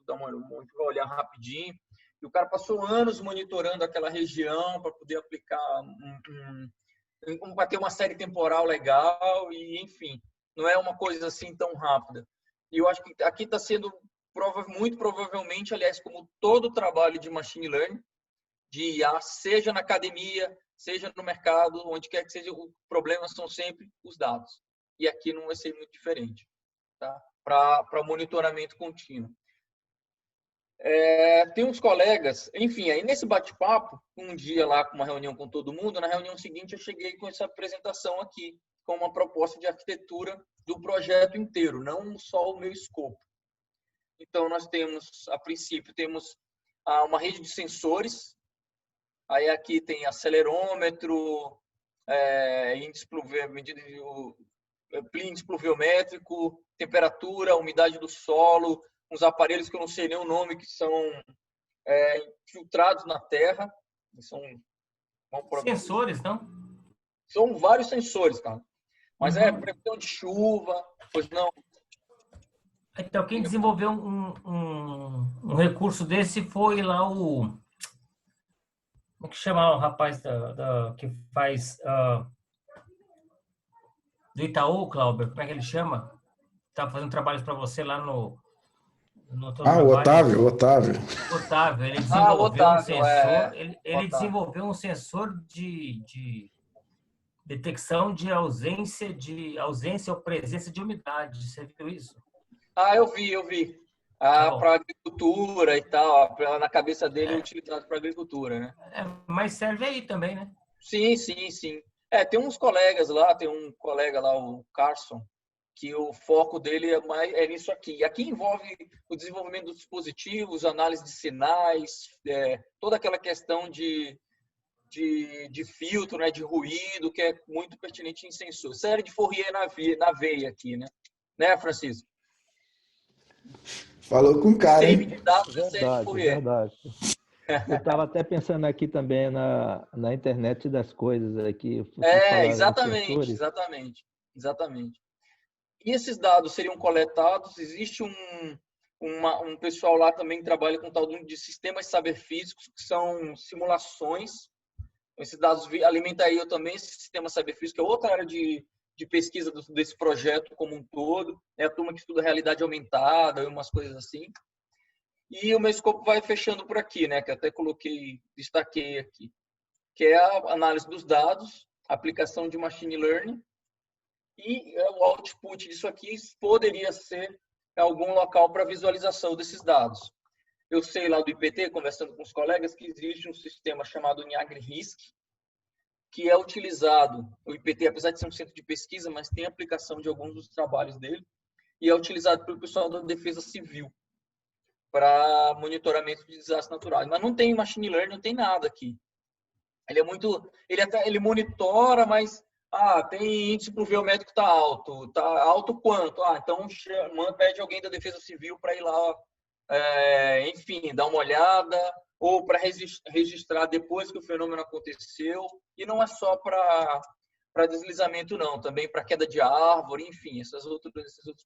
olhar rapidinho, e o cara passou anos monitorando aquela região para poder aplicar para ter uma série temporal legal e, enfim, não é uma coisa assim tão rápida. E eu acho que aqui está sendo muito provavelmente, aliás, como todo trabalho de machine learning, de IA, seja na academia, seja no mercado, onde quer que seja, o problema são sempre os dados. E aqui não vai ser muito diferente, tá? Para monitoramento contínuo. Tem uns colegas, enfim, aí nesse bate-papo, um dia lá com uma reunião com todo mundo, na reunião seguinte eu cheguei com essa apresentação aqui, com uma proposta de arquitetura do projeto inteiro, não só o meu escopo. Então, nós temos, a princípio, temos uma rede de sensores. Aí aqui tem acelerômetro, índice pluviométrico, temperatura, umidade do solo, uns aparelhos que eu não sei nem o nome, que são infiltrados na terra. São sensores, não? São vários sensores, cara. Mas previsão de chuva, pois não. Então, quem desenvolveu um recurso desse foi lá o... Como que chama o rapaz que faz... do Itaú, Clauber? Como é que ele chama? Está fazendo trabalhos para você lá no o Otávio. Otávio, ele desenvolveu um sensor. Ele desenvolveu um sensor de detecção de ausência ou presença de umidade. Você viu isso? Eu vi. Para agricultura e tal, na cabeça dele é utilizado para agricultura, né? Mas serve aí também, né? Sim. Tem uns colegas lá, tem um colega lá, o Carson, que o foco dele é nisso aqui. E aqui envolve o desenvolvimento dos dispositivos, análise de sinais, toda aquela questão de filtro, né, de ruído, que é muito pertinente em sensor. Série de Fourier na veia aqui, né? Né, Francisco? Falou com o cara, hein? Verdade. Eu estava até pensando aqui também na internet das coisas aqui. Exatamente. E esses dados seriam coletados. Existe um pessoal lá também que trabalha com tal de sistemas saber físicos, que são simulações. Esses dados alimentariam também esse sistema saber físico, que é outra área de pesquisa desse projeto como um todo. É a turma que estuda realidade aumentada e umas coisas assim. E o meu escopo vai fechando por aqui, né? Que eu até destaquei aqui, que é a análise dos dados, aplicação de machine learning, e o output disso aqui poderia ser algum local para visualização desses dados. Eu sei lá do IPT, conversando com os colegas, que existe um sistema chamado NIAGRE-RISC, que é utilizado, o IPT, apesar de ser um centro de pesquisa, mas tem aplicação de alguns dos trabalhos dele, e é utilizado pelo pessoal da Defesa Civil para monitoramento de desastres naturais. Mas não tem machine learning, não tem nada aqui. Ele monitora, mas tem índice pluviométrico que está alto quanto? Então pede alguém da Defesa Civil para ir lá, enfim, dar uma olhada, ou para registrar depois que o fenômeno aconteceu. E não é só para deslizamento, não, também para queda de árvore, enfim, esses outros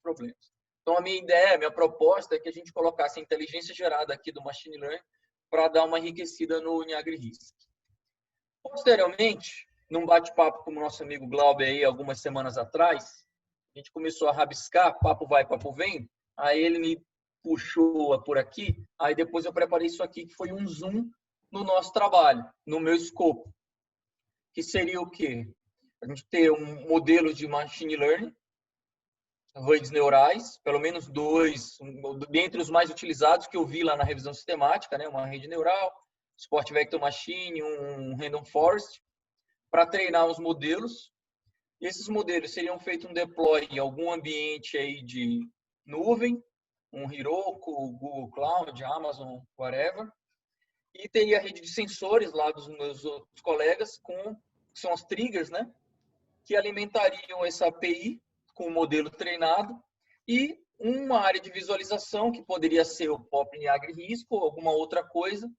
problemas. Então, a minha proposta é que a gente colocasse a inteligência gerada aqui do Machine Learning para dar uma enriquecida no NIAGRE-RISC. Posteriormente, num bate-papo com o nosso amigo Glauber aí, algumas semanas atrás, a gente começou a rabiscar, papo vai, papo vem, aí ele me puxou por aqui, aí depois eu preparei isso aqui, que foi um zoom no nosso trabalho, no meu escopo, que seria o quê? A gente ter um modelo de Machine Learning, redes neurais, pelo menos 2, dentre os mais utilizados que eu vi lá na revisão sistemática, né? Uma rede neural, Sport Vector Machine, um Random Forest, para treinar os modelos. E esses modelos seriam feitos um deploy em algum ambiente aí de nuvem, um Heroku, Google Cloud, Amazon, whatever. E teria a rede de sensores lá dos meus outros colegas, que são as triggers, né? Que alimentariam essa API com o modelo treinado, e uma área de visualização, que poderia ser o próprio NIAGRE-RISC ou alguma outra coisa,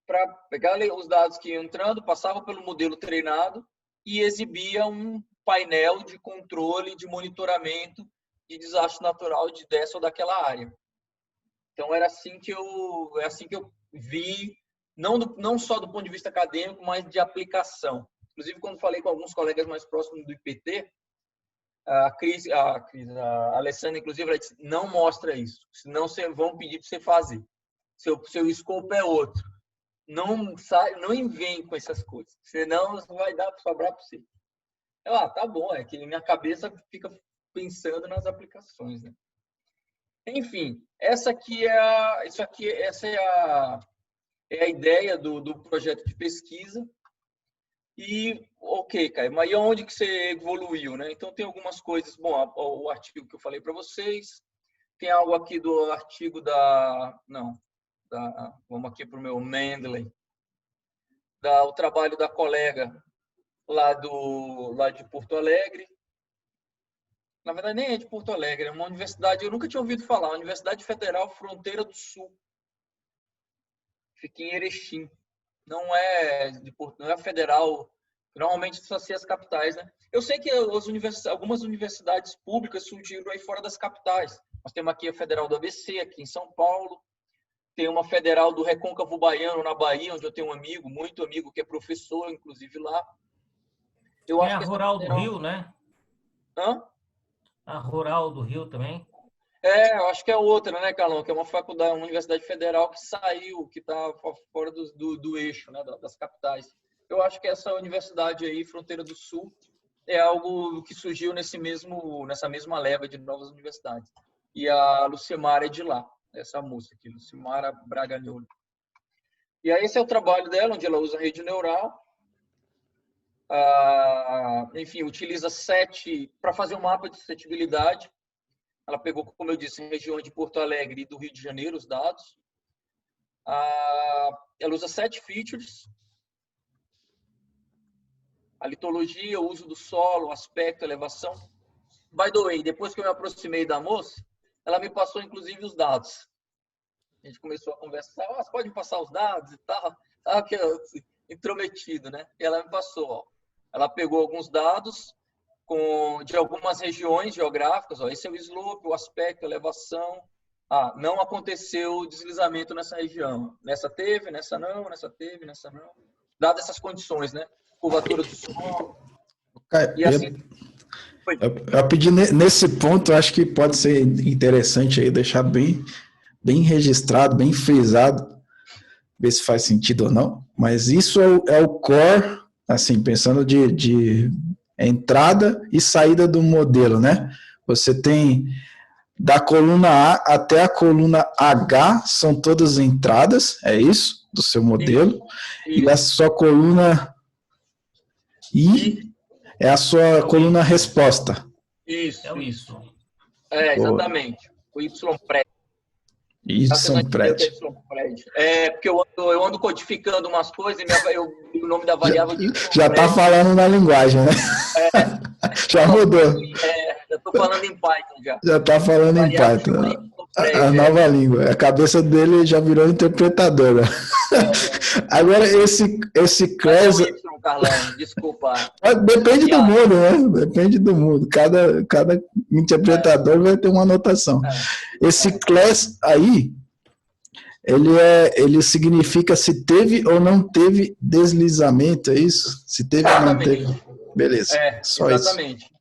para pegar os dados que iam entrando, passava pelo modelo treinado e exibia um painel de controle, de monitoramento de desastre natural dessa ou daquela área. Então, era assim que eu vi, não só do ponto de vista acadêmico, mas de aplicação. Inclusive, quando falei com alguns colegas mais próximos do IPT, a Alessandra, inclusive, ela disse, não mostra isso, senão vão pedir para você fazer. Seu escopo é outro. Não vem com essas coisas, senão vai dar para sobrar para você. Tá bom, é que minha cabeça fica pensando nas aplicações, né? Enfim, essa é a ideia do projeto de pesquisa. E, ok, Caio, mas e onde que você evoluiu, né? Então, tem algumas coisas, bom, o artigo que eu falei para vocês, tem algo aqui do artigo vamos aqui para o meu Mendeley, o trabalho da colega lá de Porto Alegre. Na verdade, nem é de Porto Alegre, é uma universidade, eu nunca tinha ouvido falar, Universidade Federal Fronteira do Sul. Fica em Erechim. Não é federal, normalmente só se as capitais, né? Eu sei que algumas universidades públicas surgiram aí fora das capitais. Nós temos aqui a Federal do ABC, aqui em São Paulo. Tem uma Federal do Recôncavo Baiano, na Bahia, onde eu tenho muito amigo, que é professor, inclusive lá. Tem a Rural do Rio, né? Hã? A Rural do Rio também. Eu acho que é outra, né, Carlão? Que é uma faculdade, uma universidade federal que saiu, que está fora do eixo, né, das capitais. Eu acho que essa universidade aí, Fronteira do Sul, é algo que surgiu nessa mesma leva de novas universidades. E a Lucimara é de lá, essa moça aqui, Lucimara Bragagnoli. E aí esse é o trabalho dela, onde ela usa a rede neural. Enfim, utiliza 7 para fazer um mapa de suscetibilidade. Ela pegou, como eu disse, regiões de Porto Alegre e do Rio de Janeiro, os dados. Ela usa 7 features. A litologia, o uso do solo, o aspecto, a elevação. By the way, depois que eu me aproximei da moça, ela me passou, inclusive, os dados. A gente começou a conversar. Você pode me passar os dados e tal? Intrometido, né? E ela me passou. Ela pegou alguns dados de algumas regiões geográficas. Esse é o slope, o aspecto, a elevação. Não aconteceu deslizamento nessa região. Nessa teve, nessa não, nessa teve, nessa não. Dadas essas condições, né? Curvatura do solo. E assim... Eu pedi nesse ponto, acho que pode ser interessante aí deixar bem registrado, bem frisado, ver se faz sentido ou não. Mas isso é o core, assim, pensando de entrada e saída do modelo, né? Você tem da coluna A até a coluna H, são todas entradas, é isso? Do seu modelo. Isso. E a sua coluna I é a sua coluna resposta. Isso. Exatamente. O Y-Pred. Y-Pred. Porque eu ando codificando umas coisas e o nome da variável... Já está falando na linguagem, né? Já mudou. Já estou falando em Python já. Já está falando em Python. A nova língua. A cabeça dele já virou interpretadora. Agora, esse class... Carlão, desculpa. Depende do mundo, né? Depende do mundo. Cada interpretador vai ter uma anotação. Esse class aí, ele significa se teve ou não teve deslizamento, é isso? Se teve ou não teve. Beleza. Só exatamente. Isso.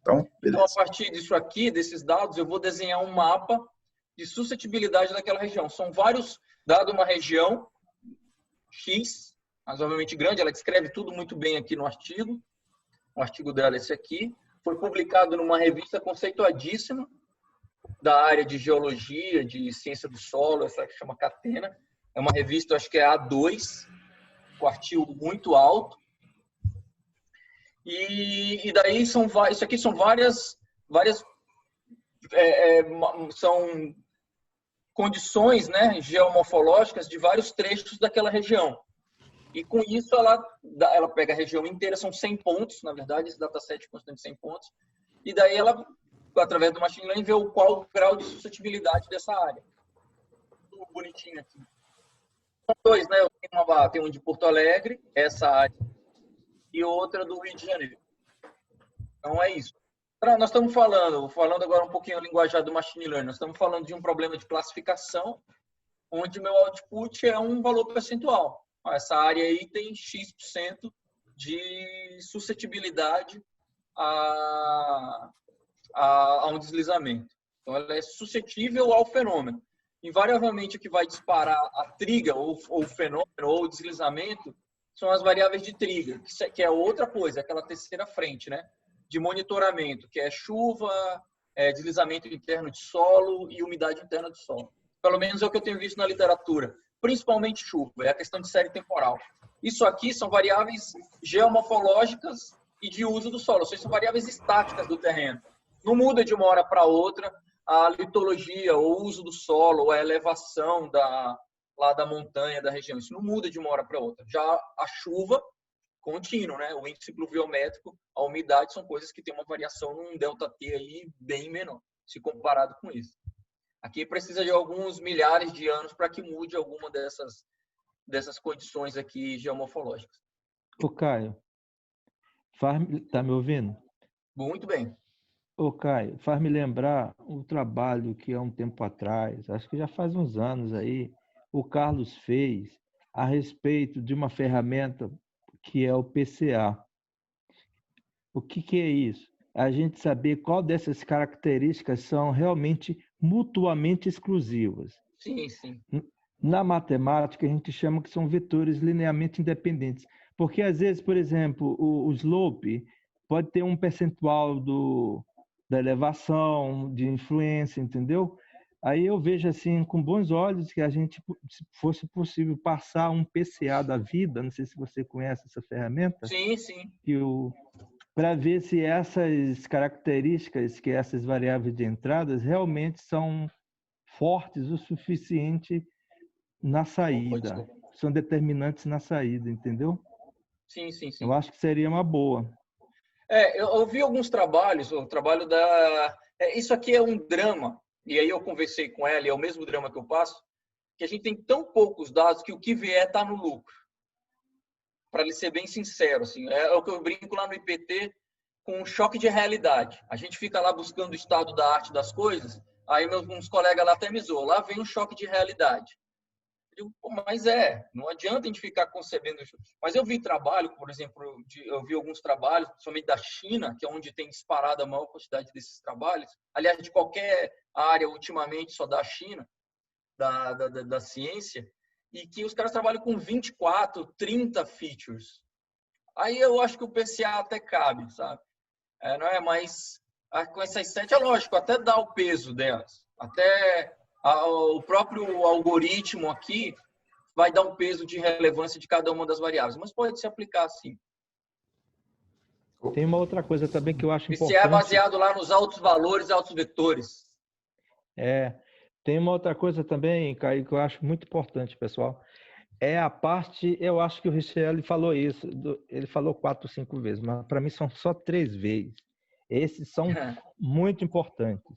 Então, a partir disso aqui, desses dados, eu vou desenhar um mapa de suscetibilidade daquela região. São vários, dado uma região X, razoavelmente grande, ela descreve tudo muito bem aqui no artigo. O artigo dela é esse aqui. Foi publicado numa revista conceituadíssima da área de geologia, de ciência do solo, essa que chama Catena. É uma revista, acho que é A2, com artigo muito alto. E daí isso aqui são várias são condições, né, geomorfológicas de vários trechos daquela região. E com isso ela pega a região inteira, são 100 pontos, na verdade, esse dataset consta de 100 pontos. E daí ela, através do machine learning, vê qual o grau de suscetibilidade dessa área. Tudo bonitinho aqui. São 2, né? Eu tenho um de Porto Alegre, essa área, e outra do Rio de Janeiro. Então é isso. Nós estamos falando agora um pouquinho a linguajar do machine learning, nós estamos falando de um problema de classificação, onde o meu output é um valor percentual. Essa área aí tem X% de suscetibilidade a um deslizamento. Então, ela é suscetível ao fenômeno. Invariavelmente, o que vai disparar a trigger, ou o fenômeno, ou o deslizamento, são as variáveis de trigger, que é outra coisa, aquela terceira frente, né? De monitoramento, que é chuva, deslizamento interno de solo e umidade interna do solo. Pelo menos é o que eu tenho visto na literatura. Principalmente chuva, é a questão de série temporal. Isso aqui são variáveis geomorfológicas e de uso do solo, ou seja, são variáveis estáticas do terreno. Não muda de uma hora para outra a litologia, o uso do solo, ou a elevação lá da montanha, da região. Isso não muda de uma hora para outra. Já a chuva, contínuo, né? O índice pluviométrico, a umidade, são coisas que têm uma variação num ΔT aí bem menor, se comparado com isso. Aqui precisa de alguns milhares de anos para que mude alguma dessas condições aqui geomorfológicas. Ô, Caio, tá me ouvindo? Muito bem. Ô, Caio, faz me lembrar um trabalho que há um tempo atrás, acho que já faz uns anos aí, o Carlos fez a respeito de uma ferramenta que é o PCA. O que é isso? A gente saber qual dessas características são realmente mutuamente exclusivas. Sim, sim. Na matemática, a gente chama que são vetores linearmente independentes. Porque, às vezes, por exemplo, o slope pode ter um percentual da elevação, de influência, entendeu? Aí eu vejo assim com bons olhos que a gente, se fosse possível, passar um PCA da vida, não sei se você conhece essa ferramenta. Sim, sim. Para ver se essas características, que essas variáveis de entradas, realmente são fortes o suficiente na saída, são determinantes na saída, entendeu? Sim, sim, sim. Eu acho que seria uma boa. Eu vi alguns trabalhos, o trabalho isso aqui é um drama, e aí eu conversei com ela, e é o mesmo drama que eu passo, que a gente tem tão poucos dados que o que vier está no lucro. Para lhe ser bem sincero, assim, é o que eu brinco lá no IPT com um choque de realidade. A gente fica lá buscando o estado da arte das coisas, aí uns colegas lá até me zoam, lá vem um choque de realidade. Eu digo, mas não adianta a gente ficar concebendo isso. Mas eu vi trabalho, por exemplo, eu vi alguns trabalhos, principalmente da China, que é onde tem disparado a maior quantidade desses trabalhos, aliás, de qualquer área, ultimamente, só da China, da ciência, e que os caras trabalham com 24, 30 features. Aí eu acho que o PCA até cabe, sabe? Não é? Mas com essas 7, é lógico, até dá o peso delas. Até o próprio algoritmo aqui vai dar um peso de relevância de cada uma das variáveis, mas pode se aplicar sim. Tem uma outra coisa também que eu acho PCA importante. É baseado lá nos altos valores, altos vetores. Tem uma outra coisa também, Caio, que eu acho muito importante, pessoal. É a parte, eu acho que o Richel falou isso, ele falou 4 ou 5 vezes, mas para mim são só 3 vezes. Esses são muito importantes,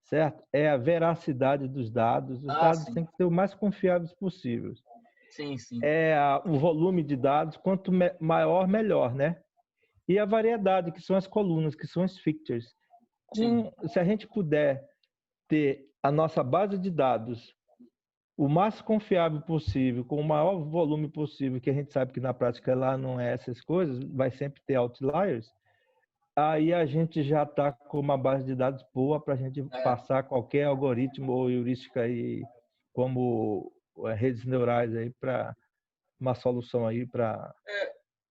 certo? É a veracidade dos dados. Os dados têm que ser o mais confiáveis possível. Sim, sim. O volume de dados, quanto maior, melhor, né? E a variedade, que são as colunas, que são as features. Se a gente puder ter a nossa base de dados o mais confiável possível, com o maior volume possível, que a gente sabe que na prática lá não é essas coisas, vai sempre ter outliers, aí a gente já está com uma base de dados boa para a gente passar qualquer algoritmo ou heurística aí, como redes neurais aí para uma solução aí para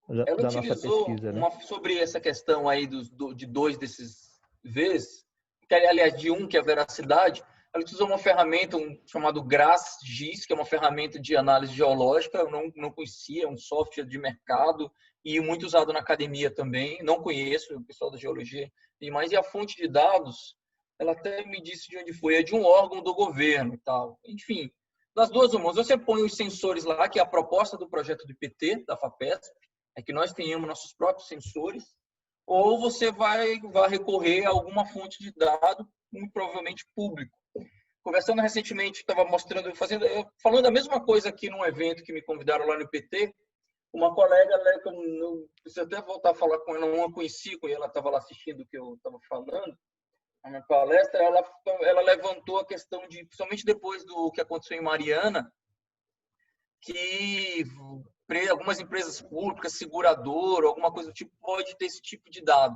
ela da nossa pesquisa, né? Sobre essa questão aí de 2 desses Vs, que aliás de que é a veracidade, ela utilizou uma ferramenta chamado GraphGIS, que é uma ferramenta de análise geológica. Eu não conhecia, é um software de mercado e muito usado na academia também. Não conheço, o pessoal da geologia e mais. E a fonte de dados, ela até me disse de onde foi, é de um órgão do governo e tal. Enfim, das duas uma, você põe os sensores lá, que é a proposta do projeto do IPT, da FAPESP, é que nós tenhamos nossos próprios sensores, ou você vai recorrer a alguma fonte de dados, muito provavelmente público. Conversando recentemente, estava falando a mesma coisa aqui num evento que me convidaram lá no IPT, uma colega, que eu preciso até voltar a falar com ela, não a conheci, ela estava lá assistindo o que eu estava falando, a minha palestra, ela levantou a questão de, principalmente depois do que aconteceu em Mariana, que algumas empresas públicas, seguradora, alguma coisa do tipo, pode ter esse tipo de dado,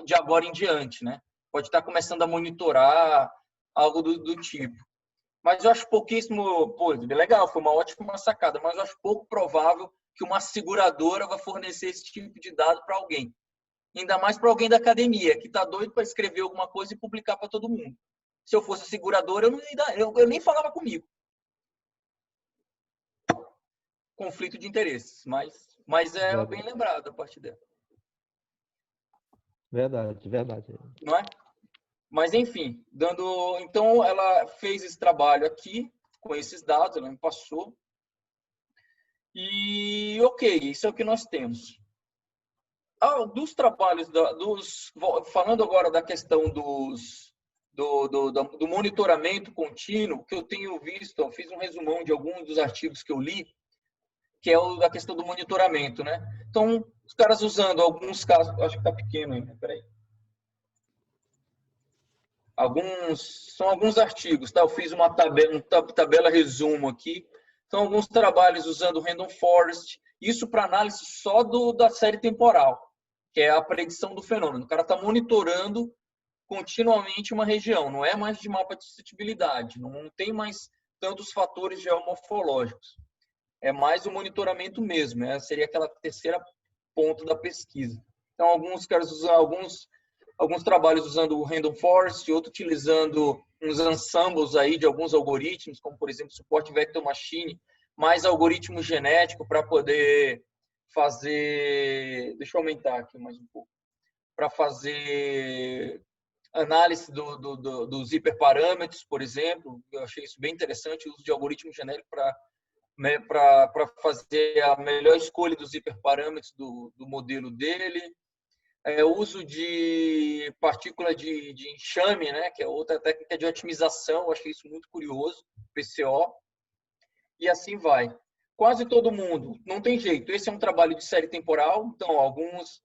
de agora em diante, né? pode estar começando a monitorar algo do tipo. Mas eu acho pouquíssimo, pô, legal, foi uma ótima sacada, mas eu acho pouco provável que uma seguradora vai fornecer esse tipo de dado para alguém. Ainda mais para alguém da academia, que está doido para escrever alguma coisa e publicar para todo mundo. Se eu fosse seguradora, eu nem falava comigo. Conflito de interesses, mas é Verdade. bem lembrado a partir dela. Verdade, verdade. Não é? Mas, enfim, então ela fez esse trabalho aqui, com esses dados, ela me passou. E, ok, isso é o que nós temos. Dos trabalhos, falando agora da questão do monitoramento contínuo, que eu tenho visto, eu fiz um resumão de alguns dos artigos que eu li, que é da questão do monitoramento, né? Então, os caras usando alguns casos, acho que está pequeno ainda, peraí. São alguns artigos, tá? Eu fiz uma tabela resumo aqui. São alguns trabalhos usando Random Forest, isso para análise só da série temporal, que é a predição do fenômeno. O cara está monitorando continuamente uma região, não é mais de mapa de suscetibilidade, não tem mais tantos fatores geomorfológicos. É mais o monitoramento mesmo, seria aquela terceira ponto da pesquisa. Então, alguns caras usam alguns trabalhos usando o Random Forest, outros utilizando uns ensembles aí de alguns algoritmos, como, por exemplo, suporte Vector Machine, mais algoritmo genético para poder fazer... Deixa eu aumentar aqui mais um pouco. Para fazer análise dos hiperparâmetros, por exemplo. Eu achei isso bem interessante, o uso de algoritmo genérico para fazer a melhor escolha dos hiperparâmetros do modelo dele. O uso de partícula de enxame, né, que é outra técnica de otimização, eu achei isso muito curioso, PCO, e assim vai. Quase todo mundo, não tem jeito, esse é um trabalho de série temporal, então alguns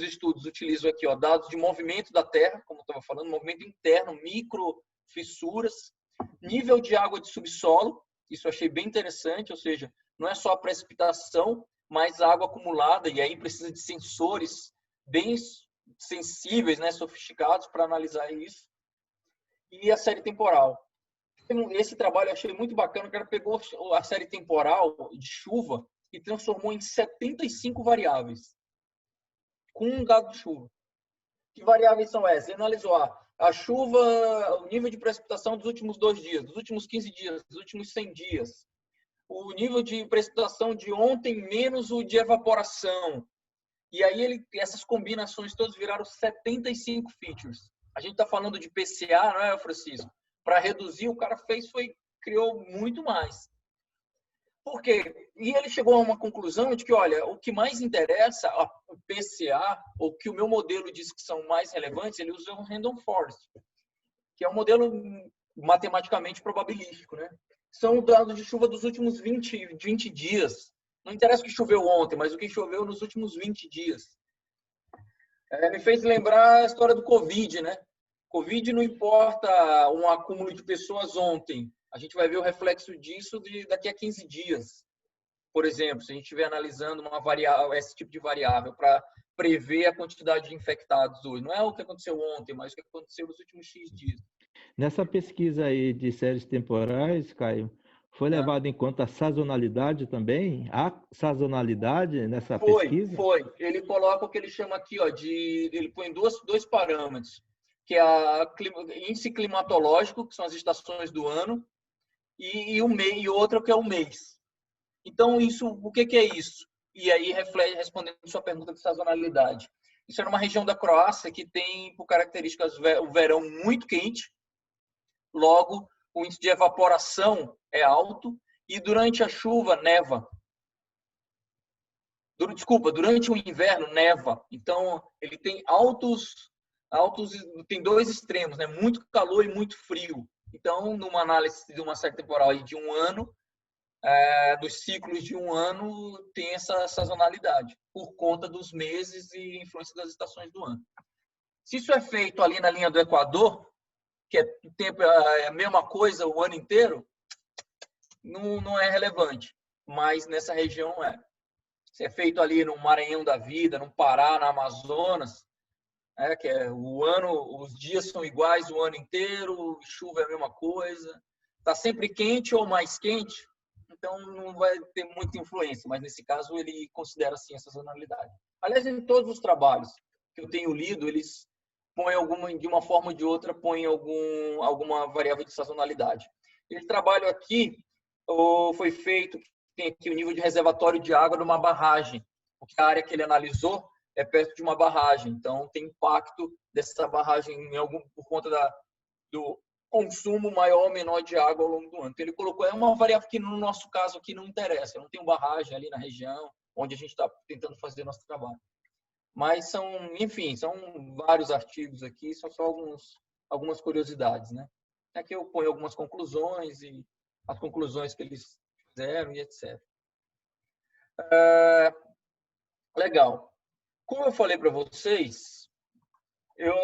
estudos utilizam aqui dados de movimento da Terra, como eu estava falando, movimento interno, micro fissuras, nível de água de subsolo, isso eu achei bem interessante, ou seja, não é só a precipitação, mais água acumulada, e aí precisa de sensores bem sensíveis, né, sofisticados para analisar isso. E a série temporal. Esse trabalho eu achei muito bacana, o cara pegou a série temporal de chuva e transformou em 75 variáveis, com um dado de chuva. Que variáveis são essas? Ele analisou a chuva, o nível de precipitação dos últimos 2 dias, dos últimos 15 dias, dos últimos 100 dias. O nível de precipitação de ontem menos o de evaporação. E aí essas combinações todas viraram 75 features. A gente está falando de PCA, não é, Francisco? Para reduzir, o cara criou muito mais. Por quê? E ele chegou a uma conclusão de que, olha, o que mais interessa, o PCA, ou que o meu modelo diz que são mais relevantes, ele usa o Random Forest, que é um modelo matematicamente probabilístico, né? São dados de chuva dos últimos 20 dias. Não interessa o que choveu ontem, mas o que choveu nos últimos 20 dias. Me fez lembrar a história do Covid, né? Covid não importa um acúmulo de pessoas ontem. A gente vai ver o reflexo disso daqui a 15 dias. Por exemplo, se a gente estiver analisando esse tipo de variável para prever a quantidade de infectados hoje. Não é o que aconteceu ontem, mas o que aconteceu nos últimos X dias. Nessa pesquisa aí de séries temporais, Caio, foi levado em conta a sazonalidade também? Há sazonalidade nessa pesquisa? Foi. Ele coloca o que ele chama aqui, ele põe dois parâmetros, que é índice climatológico, que são as estações do ano, e outro que é o mês. Então, o que é isso? E aí, respondendo a sua pergunta de sazonalidade. Isso é numa região da Croácia que tem, por características, o verão muito quente. Logo, o índice de evaporação é alto e durante a chuva neva. Durante o inverno neva. Então, ele tem tem 2 extremos, né? Muito calor e muito frio. Então, numa análise de uma série temporal de 1 ano, dos ciclos de 1 ano, tem essa sazonalidade, por conta dos meses e influência das estações do ano. Se isso é feito ali na linha do Equador, que é a mesma coisa o ano inteiro, não é relevante. Mas nessa região é. Se é feito ali no Maranhão da vida, no Pará, no Amazonas, que é o ano, os dias são iguais o ano inteiro, chuva é a mesma coisa, está sempre quente ou mais quente, então não vai ter muita influência, mas nesse caso ele considera assim a sazonalidade. Aliás, em todos os trabalhos que eu tenho lido, eles põem de uma forma ou de outra, põem alguma variável de sazonalidade. Esse trabalho aqui foi feito, tem aqui o nível de reservatório de água de uma barragem, porque a área que ele analisou é perto de uma barragem, então tem impacto dessa barragem por conta do consumo maior ou menor de água ao longo do ano. Então ele colocou, é uma variável que no nosso caso aqui não interessa, não tem uma barragem ali na região onde a gente está tentando fazer nosso trabalho. Mas enfim, são vários artigos aqui, são só algumas curiosidades, né? Aqui eu ponho algumas conclusões e as conclusões que eles fizeram e etc. Legal. Como eu falei para vocês, eu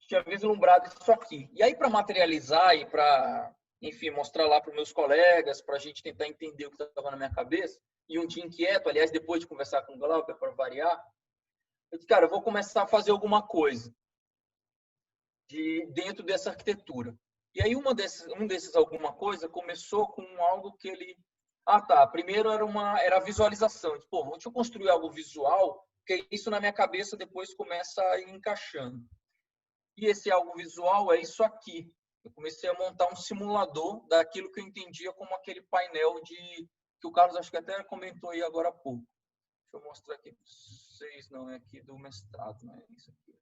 tinha vislumbrado isso aqui. E aí, para materializar e para, enfim, mostrar lá para os meus colegas, para a gente tentar entender o que estava na minha cabeça, e um dia inquieto, aliás, depois de conversar com o Glauber, para variar, eu disse, cara, eu vou começar a fazer alguma coisa dentro dessa arquitetura. E aí, um desses alguma coisa começou com algo que ele... Primeiro era a visualização. Pô, deixa eu construir algo visual, porque isso na minha cabeça depois começa a ir encaixando. E esse algo visual é isso aqui. Eu comecei a montar um simulador daquilo que eu entendia como aquele painel que o Carlos acho que até comentou aí agora há pouco. Deixa eu mostrar aqui para vocês, não é aqui do mestrado, não é isso aqui.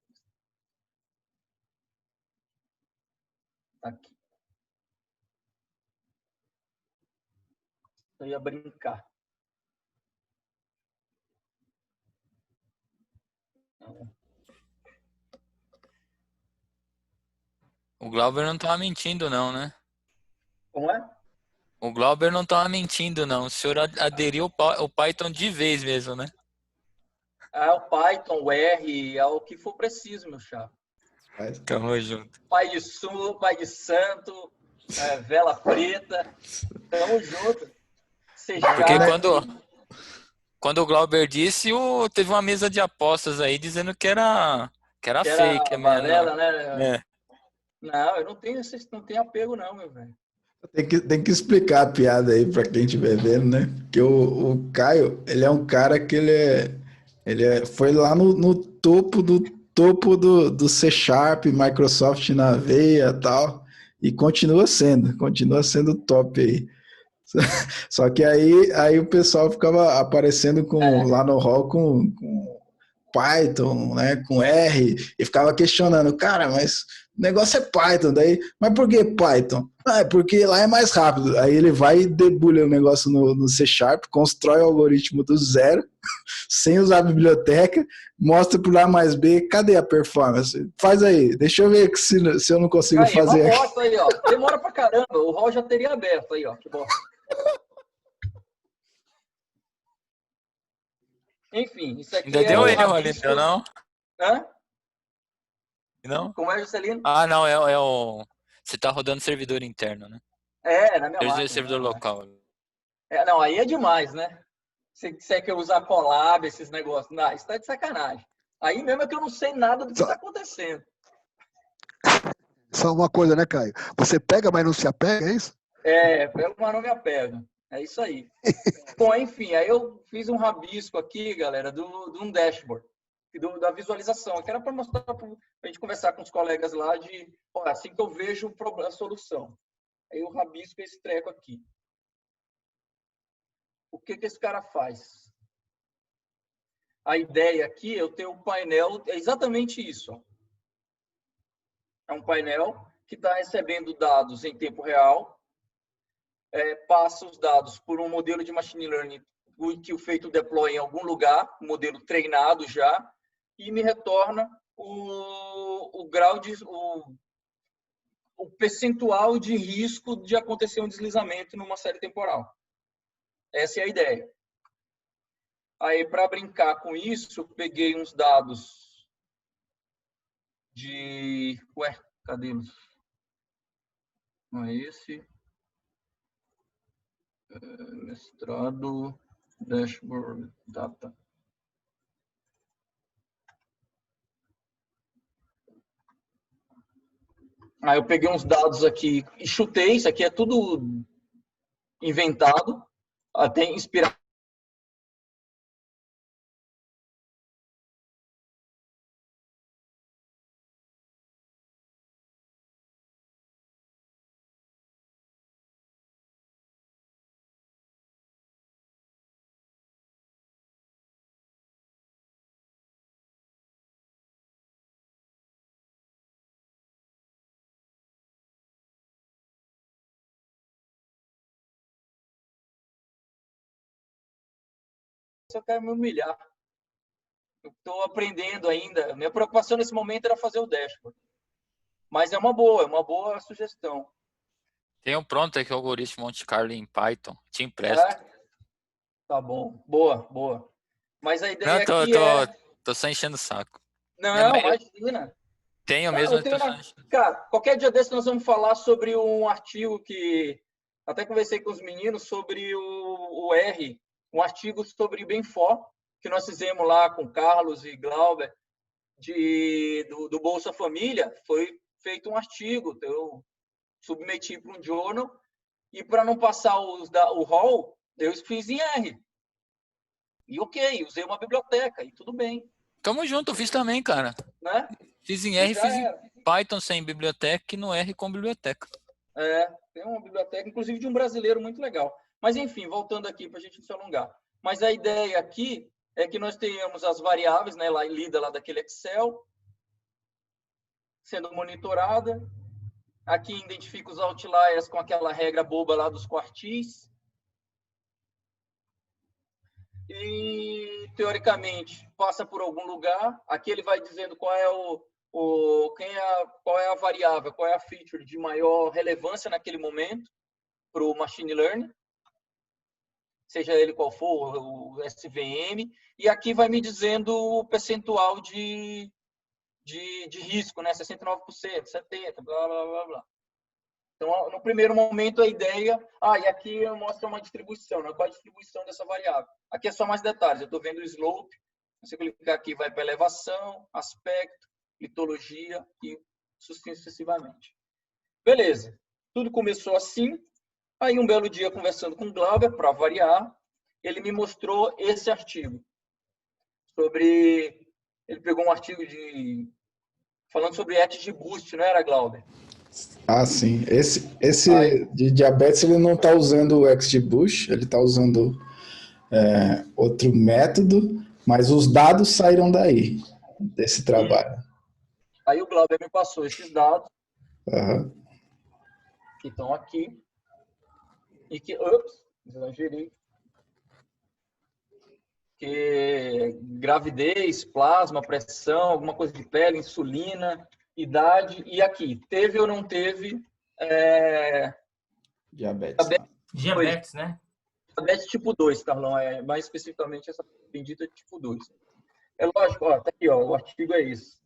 Tá aqui. Eu ia brincar. O Glauber não estava mentindo, não, né? Como é? O Glauber não estava mentindo, não. O senhor aderiu ao Python de vez mesmo, né? O Python, o R, é o que for preciso, meu chapa. Tamo junto. Pai de Sul, pai de santo, vela preta. Tamo junto. Porque quando o Glauber disse, teve uma mesa de apostas aí dizendo que era fake. Varela, né? Não, eu não tenho apego não, meu velho. Tem que explicar a piada aí para quem estiver vendo, né? Porque o Caio, ele é um cara que foi lá no topo do C Sharp, Microsoft na veia e tal, e continua sendo top aí. Só que aí o pessoal ficava aparecendo lá no hall com Python, né, com R, e ficava questionando, cara, mas o negócio é Python, daí, mas por que Python? É porque lá é mais rápido. Aí ele vai e debulha o negócio no C Sharp, constrói o algoritmo do zero, sem usar a biblioteca, mostra por A mais B, cadê a performance? Faz aí, deixa eu ver se eu não consigo fazer aqui. Aí, ó. Demora pra caramba, o hall já teria aberto aí, ó, que bom. Enfim, isso aqui ainda deu erro ali, então, não? Hã? Não? Como é, Juscelino? Não, você tá rodando servidor interno, né? Na minha máquina. Servidor local. Não, aí é demais, né? Você quer usar Colab, esses negócios. Não, isso tá de sacanagem. Aí mesmo é que eu não sei nada do que tá acontecendo. Só uma coisa, né, Caio? Você pega, mas não se apega, é isso? Pego, mas não me apego. É isso aí. Bom, enfim, aí eu fiz um rabisco aqui, galera, de um dashboard, da visualização, que era para mostrar, para a gente conversar com os colegas lá assim que eu vejo a solução. Aí eu rabisco esse treco aqui. O que esse cara faz? A ideia aqui, eu tenho um painel, é exatamente isso. Ó. É um painel que está recebendo dados em tempo real, passa os dados por um modelo de machine learning que o feito deploy em algum lugar, um modelo treinado já, e me retorna o grau o percentual de risco de acontecer um deslizamento numa série temporal. Essa é a ideia. Aí, para brincar com isso, eu peguei uns dados cadê eles? Não é esse. Mestrado, dashboard, data. Aí eu peguei uns dados aqui e chutei. Isso aqui é tudo inventado, até inspirado. Só quero me humilhar. Eu estou aprendendo ainda. Minha preocupação nesse momento era fazer o dashboard. Mas é uma boa sugestão. Tem um pronto aqui, o algoritmo Monte Carlo em Python. Te empresto. Tá bom. Boa. Mas a ideia Não, aqui tô só enchendo o saco. Não, imagina. Tenho mesmo. Cara, qualquer dia desse nós vamos falar sobre um artigo que... Até conversei com os meninos sobre o R, um artigo sobre Benfo, que nós fizemos lá com Carlos e Glauber, do Bolsa Família. Foi feito um artigo, eu submeti para um journal, e para não passar o rol, eu fiz em R. E ok, usei uma biblioteca, e tudo bem. Tamo junto, eu fiz também, cara. Né? Fiz em R, fiz em Python sem biblioteca e no R com biblioteca. Tem uma biblioteca, inclusive de um brasileiro muito legal. Mas, enfim, voltando aqui para a gente não se alongar. Mas a ideia aqui é que nós tenhamos as variáveis, né, lida lá daquele Excel, sendo monitorada. Aqui identifica os outliers com aquela regra boba lá dos quartis. E, teoricamente, passa por algum lugar. Aqui ele vai dizendo qual é qual é a variável, qual é a feature de maior relevância naquele momento para o machine learning, seja ele qual for, o SVM. E aqui vai me dizendo o percentual de risco, né? 69%, 70%, blá, blá, blá, blá. Então, no primeiro momento, a ideia... e aqui mostra uma distribuição, né? Qual a distribuição dessa variável? Aqui é só mais detalhes. Eu estou vendo o slope. Você clicar aqui, vai para elevação, aspecto, litologia e sucessivamente. Beleza. Tudo começou assim. Aí, um belo dia, conversando com o Glauber, para variar, ele me mostrou esse artigo. Ele pegou um artigo falando sobre XGBoost, não era, Glauber? Sim. Esse de diabetes, ele não está usando o XGBoost, ele está usando outro método, mas os dados saíram daí, desse trabalho. Aí o Glauber me passou esses dados, que estão aqui, e que, exagerei, que gravidez, plasma, pressão, alguma coisa de pele, insulina, idade, e aqui, teve ou não teve diabetes, né? Diabetes tipo 2, Carlão, mais especificamente essa bendita tipo 2. É lógico, tá aqui, o artigo é esse.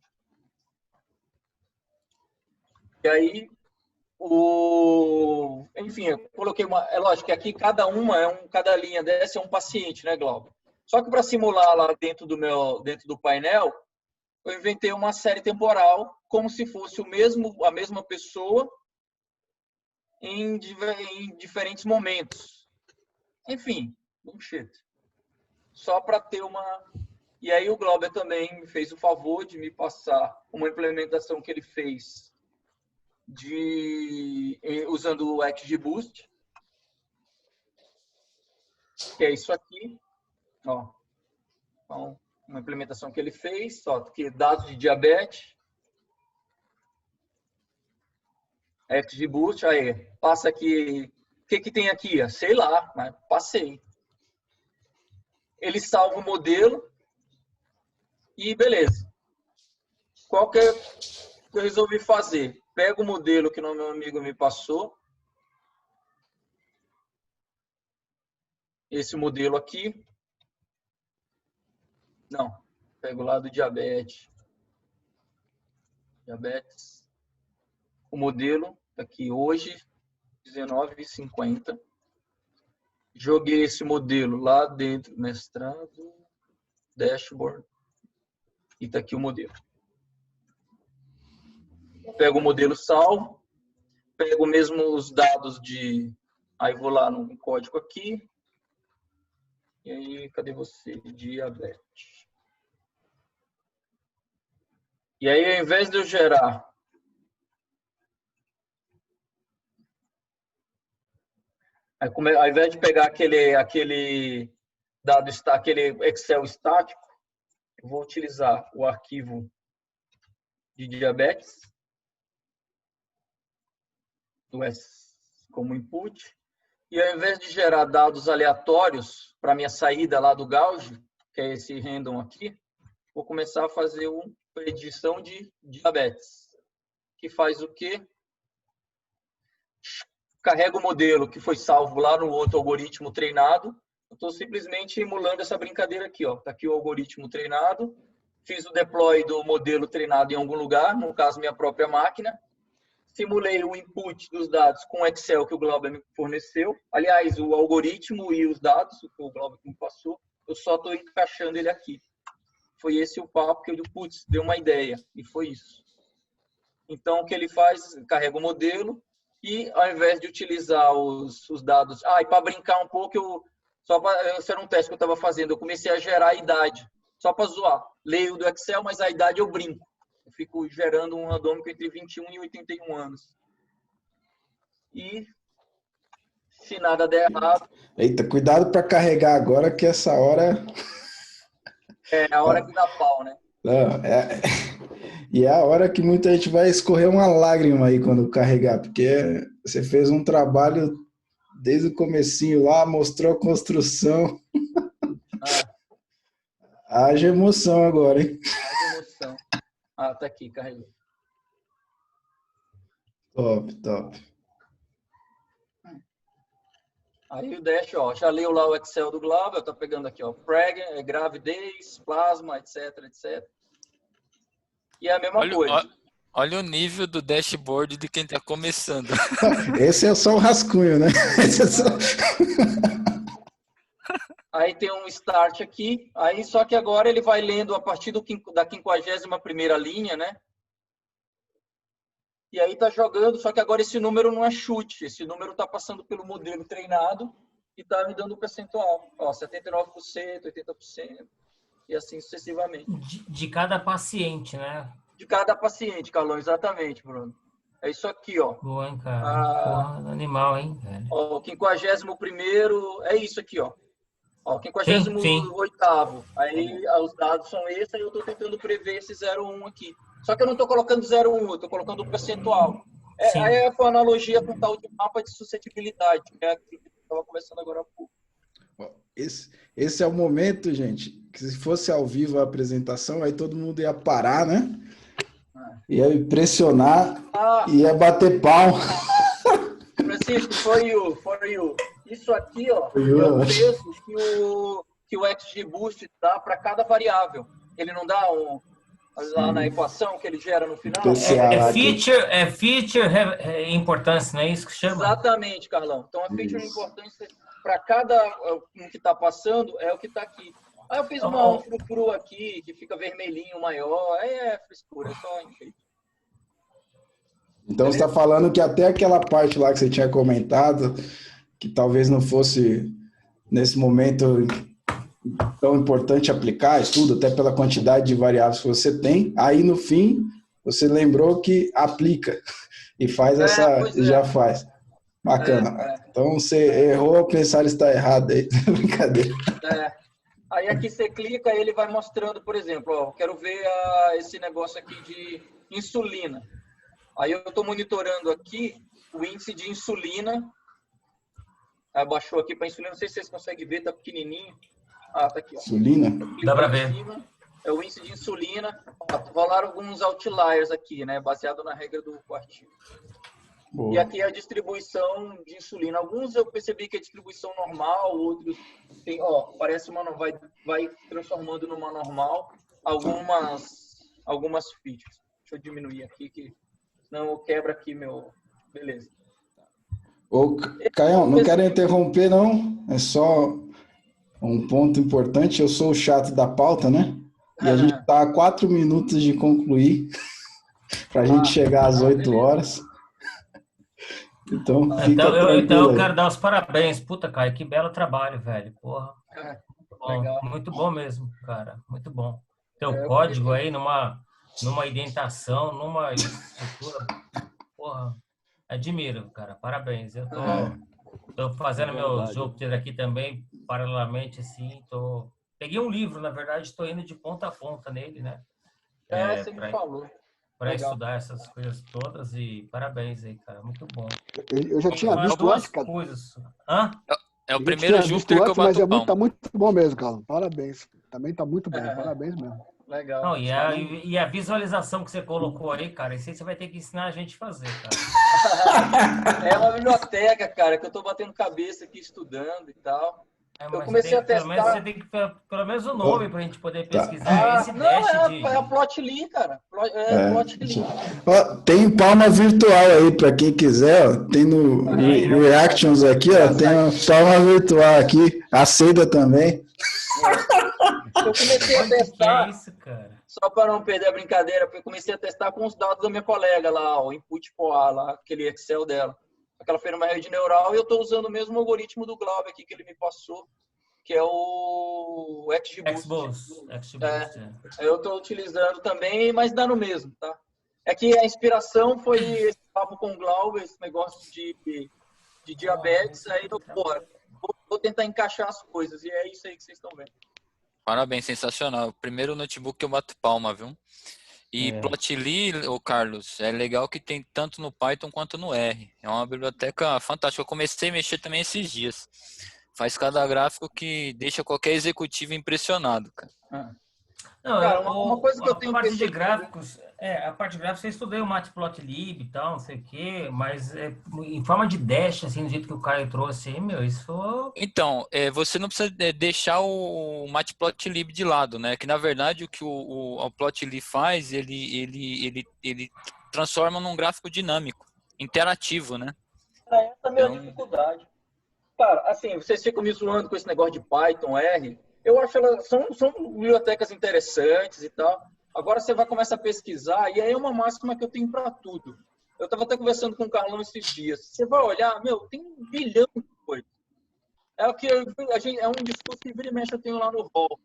E aí, enfim, eu coloquei é lógico que aqui cada linha dessa é um paciente, né, Glauber? Só que para simular lá dentro do painel, eu inventei uma série temporal como se fosse a mesma pessoa em diferentes momentos. Enfim, bullshit. Só para ter uma... E aí o Glauber também me fez o favor de me passar uma implementação que ele fez usando o XGBoost, que é isso aqui. Então, uma implementação que ele fez, que dados de diabetes, XGBoost, aí, passa aqui, o que tem aqui? Sei lá, mas passei. Ele salva o modelo e beleza. Qual que eu resolvi fazer? Pego o modelo que o meu amigo me passou, esse modelo aqui, pego lá do diabetes, o modelo aqui hoje, 19,50. Joguei esse modelo lá dentro, mestrado, dashboard, e tá aqui o modelo. pego o modelo salvo, pego mesmo os dados de... Aí vou lá no código aqui. E aí, cadê você? Diabetes. E aí, ao invés de eu gerar... Aí, ao invés de pegar aquele dado, aquele Excel estático, eu vou utilizar o arquivo de diabetes do S como input. E ao invés de gerar dados aleatórios para minha saída lá do Gauge, que é esse random aqui, vou começar a fazer uma predição de diabetes, que faz o quê? Carrega o modelo que foi salvo lá no outro algoritmo treinado. Eu estou simplesmente emulando essa brincadeira aqui. Está aqui o algoritmo treinado. Fiz o deploy do modelo treinado em algum lugar, no caso, minha própria máquina. Simulei o input dos dados com o Excel que o Glauber me forneceu. Aliás, o algoritmo e os dados que o Glauber me passou, eu só estou encaixando ele aqui. Foi esse o papo que eu digo, putz, deu uma ideia. E foi isso. Então, o que ele faz? Carrega o modelo e, ao invés de utilizar os dados... e para brincar um pouco, esse era um teste que eu estava fazendo. Eu comecei a gerar a idade, só para zoar. Leio do Excel, mas a idade eu brinco. Eu fico gerando um randômico entre 21 e 81 anos. E, se nada der errado... Eita, cuidado para carregar agora, que essa hora... É a hora que dá pau, né? Não, e é a hora que muita gente vai escorrer uma lágrima aí quando carregar, porque você fez um trabalho desde o comecinho lá, mostrou a construção. Haja emoção agora, hein? Haja emoção. Tá aqui, carregou. Top. Aí o Dash, já leu lá o Excel do Glauber, tá pegando aqui, gravidez, plasma, etc. E é a mesma coisa. Olha o nível do dashboard de quem está começando. Esse é só o rascunho, né? Aí tem um start aqui, aí só que agora ele vai lendo a partir da 51ª linha, né? E aí tá jogando, só que agora esse número não é chute, esse número tá passando pelo modelo treinado e tá me dando um percentual. 79%, 80% e assim sucessivamente. De cada paciente, né? De cada paciente, Carlão, exatamente, Bruno. É isso aqui, ó. Boa, hein, cara? Porra, animal, hein, velho? O 51º, é isso aqui, ó. O 58º. Aí os dados são esses, aí eu tô tentando prever esse 0,1 aqui. Só que eu não estou colocando 0,1, eu estou colocando um percentual. Aí foi uma analogia com o tal de mapa de suscetibilidade, que é aquilo que eu estava conversando agora há pouco. Esse é o momento, gente, que se fosse ao vivo a apresentação, aí todo mundo ia parar, né? Ia impressionar, ia bater pau. Francisco, for you. Isso aqui, ó, é o peso que o XGBoost dá para cada variável. Ele não dá lá na equação que ele gera no final? Feature importância, não é isso que chama? Exatamente, Carlão. Então, a feature importância para cada um que está passando é o que está aqui. Aí eu fiz um frufru aqui, que fica vermelhinho maior. Aí é frescura, é só enfeite. Então, você está falando que até aquela parte lá que você tinha comentado, que talvez não fosse, nesse momento, tão importante aplicar estudo, até pela quantidade de variáveis que você tem, aí no fim, você lembrou que aplica e faz já faz. Bacana. Então, você errou ao pensar que está errado aí. Brincadeira. Aí aqui você clica e ele vai mostrando, por exemplo, quero ver esse negócio aqui de insulina. Aí eu estou monitorando aqui o índice de insulina. Abaixou aqui para insulina, não sei se vocês conseguem ver, tá pequenininho. Tá aqui, ó. Insulina? Dá para ver. É o índice de insulina. Rolaram alguns outliers aqui, né? Baseado na regra do quartil. Boa. E aqui é a distribuição de insulina. Alguns eu percebi que é distribuição normal, outros tem, parece vai transformando numa normal. Algumas features. Deixa eu diminuir aqui, que senão quebra aqui meu... Beleza. Caião, não quero interromper, não. É só um ponto importante. Eu sou o chato da pauta, né? E a gente está a 4 minutos de concluir. para a gente chegar às 8 horas. Então, fica tranquilo. Então eu quero dar os parabéns. Puta, Caio, que belo trabalho, velho. Porra. Muito bom mesmo, cara. Muito bom. Teu código aí numa indentação, numa estrutura. Porra, admiro, cara. Parabéns. Eu tô fazendo meu Júpiter aqui também, paralelamente, assim. Peguei um livro, na verdade, estou indo de ponta a ponta nele, né? Você me falou. Para estudar essas coisas todas e parabéns aí, cara. Muito bom. Eu já tinha visto antes, cara. Hã? É o primeiro Júpiter que eu bato mas tá muito bom mesmo, cara. Parabéns. Também tá muito bom. Parabéns mesmo. Legal. Não, e a visualização que você colocou aí, cara, isso aí você vai ter que ensinar a gente a fazer, cara. É uma biblioteca, cara, que eu tô batendo cabeça aqui estudando e tal. Eu comecei a testar. Você tem que pelo menos o nome pra gente poder pesquisar. Esse é a Plotly, cara. Plotly. Tem palma virtual aí para quem quiser. Ó. Tem no Reactions aqui, ó. Tem uma palma virtual aqui. A Seda também. Eu comecei a testar. Que é isso, cara? Só para não perder a brincadeira, eu comecei a testar com os dados da minha colega lá, o Input POA, lá, aquele Excel dela. Aquela foi numa rede neural e eu estou usando o mesmo algoritmo do Glauber aqui que ele me passou, que é o XGBoost. Eu estou utilizando também, mas dá no mesmo, tá? É que a inspiração foi esse papo com o Glauber, esse negócio de diabetes, aí eu, vou tentar encaixar as coisas, e é isso aí que vocês estão vendo. Parabéns, sensacional. Primeiro notebook que eu bato palma, viu? E Plotly, Carlos, é legal que tem tanto no Python quanto no R. É uma biblioteca fantástica. Eu comecei a mexer também esses dias. Faz cada gráfico que deixa qualquer executivo impressionado, cara. Não, cara, uma coisa que eu tenho a parte de gráficos, eu estudei o Matplotlib e tal, não sei o quê, mas em forma de dash, assim, do jeito que o Caio trouxe aí, meu, isso foi... Então, você não precisa deixar o Matplotlib de lado, né? Que na verdade o que o Plotly faz, ele transforma num gráfico dinâmico, interativo, né? Essa é a minha dificuldade. Cara, assim, vocês ficam me zoando com esse negócio de Python, R. Eu acho que elas são bibliotecas interessantes e tal. Agora você vai começar a pesquisar, e aí é uma máxima que eu tenho para tudo. Eu estava até conversando com o Carlão esses dias. Você vai olhar, tem 1 bilhão de coisas. É um discurso que vira e mexe eu tenho lá no hall.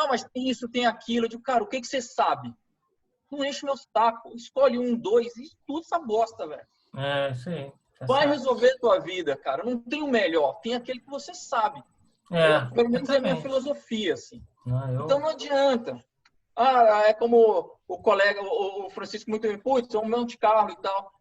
Mas tem isso, tem aquilo. Eu digo, cara, o que você sabe? Não enche meu saco. Escolhe 1, 2, e tudo essa bosta, velho. Sim. Vai resolver a tua vida, cara. Não tem o melhor, tem aquele que você sabe. Pelo menos é a minha filosofia, assim. Então não adianta. É como o colega, o Francisco muito me putz, é um Monte Carlo e tal.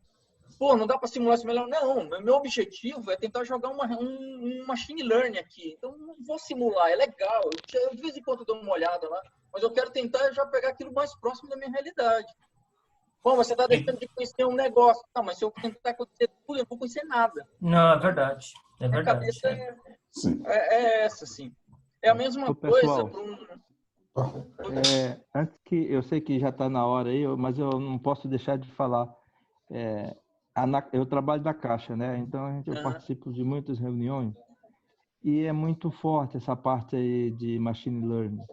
Não dá para simular isso melhor. Não, meu objetivo é tentar jogar um machine learning aqui. Então não vou simular, é legal. Eu de vez em quando dou uma olhada lá, mas eu quero tentar já pegar aquilo mais próximo da minha realidade. Você está deixando de conhecer um negócio. Mas se eu tentar conhecer tudo, eu não vou conhecer nada. Não, é verdade. É verdade. A cabeça é essa, assim. É a mesma coisa para antes que eu sei que já está na hora aí, mas eu não posso deixar de falar. Eu trabalho na Caixa, né? Então eu participo de muitas reuniões e é muito forte essa parte aí de machine learning.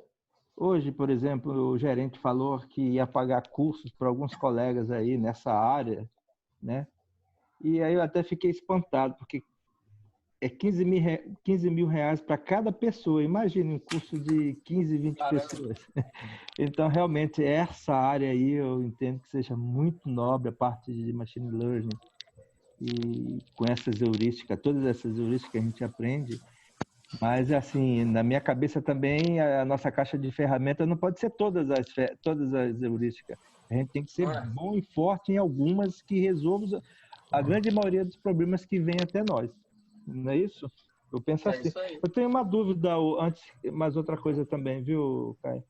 Hoje, por exemplo, o gerente falou que ia pagar cursos para alguns colegas aí nessa área, né? E aí eu até fiquei espantado, porque é 15 mil reais para cada pessoa. Imagine um curso de 15, 20 pessoas. Então, realmente, essa área aí eu entendo que seja muito nobre, a parte de machine learning. E com essas heurísticas, todas essas heurísticas que a gente aprende. Mas, assim, na minha cabeça também, a nossa caixa de ferramentas não pode ser todas as heurísticas. A gente tem que ser bom e forte em algumas que resolvam a grande maioria dos problemas que vêm até nós. Não é isso? Eu penso assim. Eu tenho uma dúvida antes, mas outra coisa também, viu, Caio?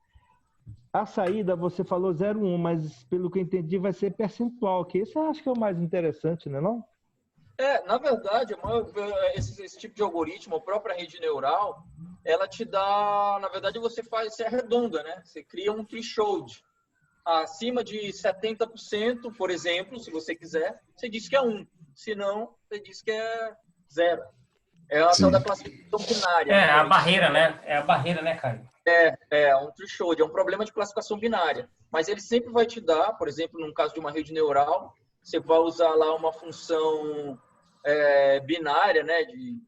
A saída, você falou 0,1, mas pelo que eu entendi vai ser percentual, que isso eu acho que é o mais interessante, não é não? Na verdade, esse tipo de algoritmo, a própria rede neural, ela te dá, na verdade, você arredonda, né? Você cria um threshold. Acima de 70%, por exemplo, se você quiser, você diz que é 1. Se não, você diz que é 0. É a tal da classificação binária. É a barreira, né? É a barreira, né, Caio? É um threshold, é um problema de classificação binária. Mas ele sempre vai te dar, por exemplo, no caso de uma rede neural, você vai usar lá uma função binária, né, de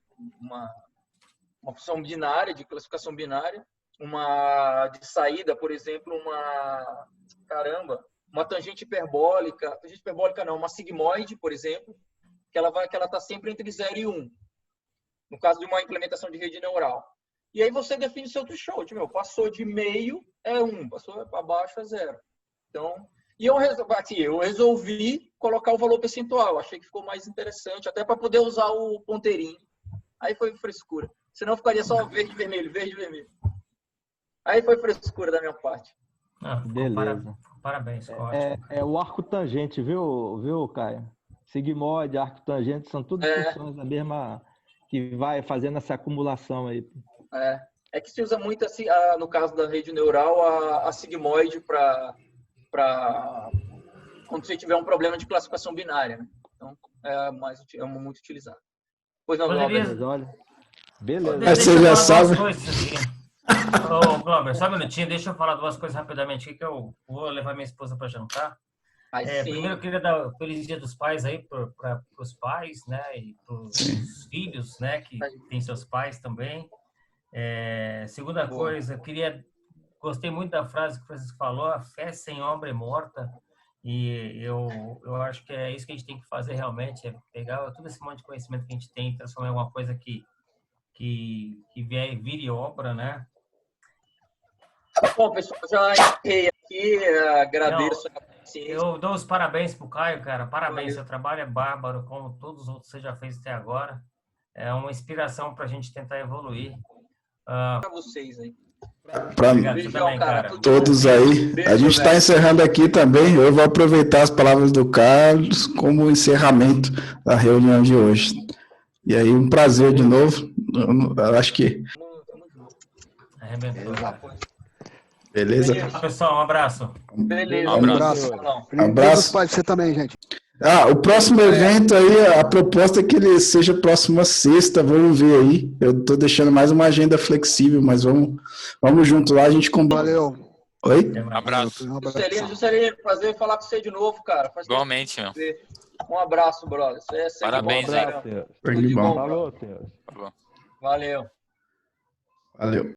uma função binária, de classificação binária, uma de saída, por exemplo, uma tangente hiperbólica não, uma sigmoide, por exemplo, que ela está sempre entre 0 e 1, no caso de uma implementação de rede neural. E aí você define seu threshold, passou de meio é 1, passou para baixo é 0. Então, e eu resolvi colocar o valor percentual, achei que ficou mais interessante, até para poder usar o ponteirinho. Aí foi frescura. Senão ficaria só verde, vermelho, verde, vermelho. Aí foi frescura da minha parte. Beleza. Parabéns, ótimo. É o arco tangente, viu, Caio? Sigmoide, arco tangente, são tudo funções da mesma, que vai fazendo essa acumulação aí. É que se usa muito, assim, no caso da rede neural, a sigmoide para quando você tiver um problema de classificação binária, né? Então, é muito utilizado. Pois não, Beleza. Mas você já sabe. Ô, Glauber, só um minutinho, deixa eu falar duas coisas rapidamente aqui, que eu vou levar minha esposa para jantar. Primeiro, eu queria dar o Feliz Dia dos Pais aí para os pais, né, e para os filhos, né, que têm seus pais também. Segunda coisa, gostei muito da frase que o Francisco falou, a fé sem obra é morta, e eu acho que é isso que a gente tem que fazer realmente, é pegar todo esse monte de conhecimento que a gente tem e transformar em alguma coisa que vire obra, né? Bom, pessoal, já encerrei aqui, agradeço a paciência. Eu dou os parabéns pro Caio, cara, parabéns, seu trabalho é bárbaro, como todos os outros que você já fez até agora, é uma inspiração para a gente tentar evoluir. Para vocês aí. Para todos aí. A gente está encerrando aqui também. Eu vou aproveitar as palavras do Carlos como encerramento da reunião de hoje. E aí, um prazer de novo. Eu acho que... Arrebentou. Beleza? Pessoal, um abraço. Beleza. Um abraço. Abraço para você também, gente. O próximo evento aí, a proposta é que ele seja próxima sexta, vamos ver aí. Eu estou deixando mais uma agenda flexível, mas vamos junto lá, a gente combina. Valeu. Oi? Um abraço. Juscelino, prazer falar com você de novo, cara. Igualmente, meu. Um abraço, brother. Parabéns, Tudo de bom. Falou, senhor. Valeu. Valeu.